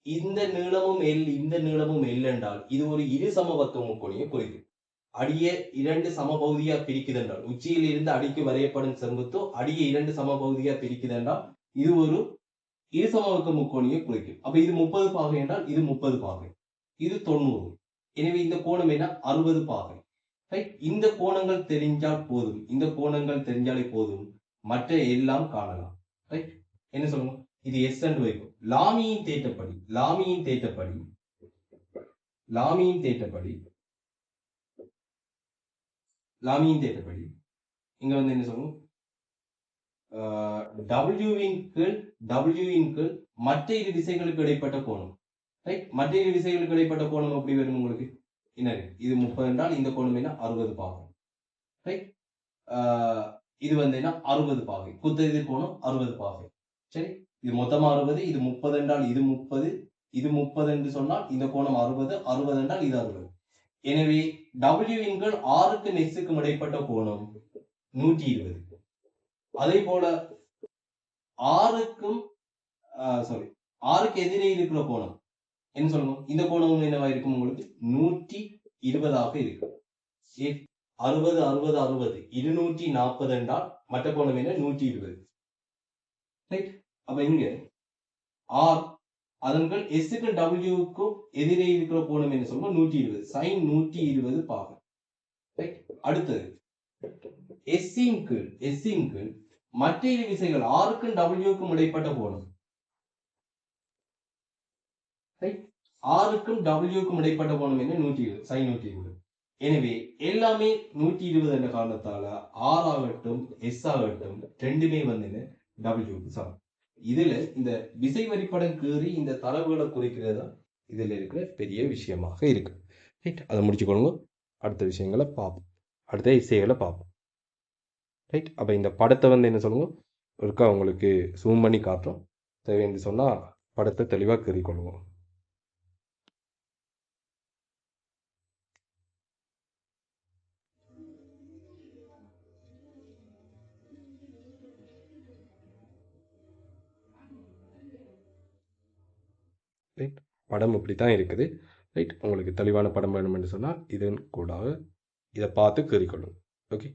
இந்த நீளமும் L இந்த நீளமும் L என்றால் இது ஒரு இரு சமபக்க முக்கோணியை குறிக்கும். அடிய 2 சமபகுதியா பிரிக்குது என்றால் உச்சியில் இருந்து அடிக்கு வரையப்படும் செங்குத்து அடிய 2 சமபகுதியா பிரிக்குது என்றால் இது ஒரு இரு சமபக்க முக்கோணியை குறிக்கும். அப்ப இது 30 பாகை என்றால் இது 30 பாகை, இது 90. எனவே இந்த கோணம் என்ன 60 பாகை. இந்த கோணங்கள் தெரிஞ்சால் போதும், இந்த கோணங்கள் தெரிஞ்சாலே போதும், மற்ற எல்லாம் காணலாம். என்ன சொல்லணும், இது எஸ் என்று வைக்கும். லாமியின் தேட்டப்படி இங்க வந்து என்ன சொல்லணும், டபிள்யூவின் கீழ் மற்ற இரு விசைகளுக்கு இடைப்பட்ட கோணம். மற்ற இரு விசைகளுக்கு இடைப்பட்ட கோணம் எப்படி வரும் உங்களுக்கு, என்ன இது 30 என்றால் இந்த கோணம் என்ன 60 பாகை. இது வந்து என்ன 60 பாகை, குத்தெதிர் கோணம் 60 பாகை. சரி, இது மொத்தமா 60, இது 30 என்றால் இது 30, இது 30 என்று சொன்னால் இந்த கோணம் 60, 60 என்றால் இது 60. எனவே டபிள்யூவின் கீழ் ஆறுக்கும் எக்ஸுக்கும் இடைப்பட்ட கோணம் 120. அதே போல ஆறுக்கு எதிரே இருக்கிற கோணம் என்ன சொல்லணும், இந்த கோணம் என்னவா இருக்கும் உங்களுக்கு 20 இருக்கு. 60 60 60 240 என்றால் மற்ற கோணம் என்ன 120. ரைட். அப்ப இங்க ஆர் அதன்கள் எஸ்க்கு டபிள்யூக்கும் எதிரே இருக்கிற கோணம் என்ன சொல்லுவோம் 120 sin 120 பாகம். ரைட். அடுத்தது எஸ்ஸின் கீழ் மற்ற இரு விசைகள் ஆருக்கும் டபிள்யூக்கும் இடைப்பட்ட கோணம். ஆருக்கும் டபிள்யூக்கும் இடைப்பட்ட கோணம் என்ன 120 sin 120. எனவே எல்லாமே 120 என்ற காரணத்தால ஆர் ஆகட்டும் எஸ் ஆகட்டும் ரெண்டுமே வந்து என்ன டபிள்யூக்கு சமம். இதுல இந்த விசை வரிப்படம் கீறி இந்த தரவுகளை குறிக்கிறது தான் இதுல இருக்கிற பெரிய விஷயமாக இருக்கு. ரைட். அதை முடிச்சுக்கொள்ளுங்க. அடுத்த விஷயங்களை பார்ப்போம், அடுத்த இசைகளை பார்ப்போம். ரைட். அப்போ இந்த படத்தை வந்து என்ன சொல்லுங்க ஒருக்கா உங்களுக்கு ஜூம் பண்ணி காட்டுறோம். தேவைன்னு சொன்னால் படத்தை தெளிவாக கீறிக்கொள்ளுவோம். ரைட். படம் இப்படி தான் இருக்குது. ரைட். உங்களுக்கு தெளிவான படம் வேணும் என்று சொன்னால் இதன் கூட இதை பார்த்து கீறிக்கொள்ளும். ஓகே.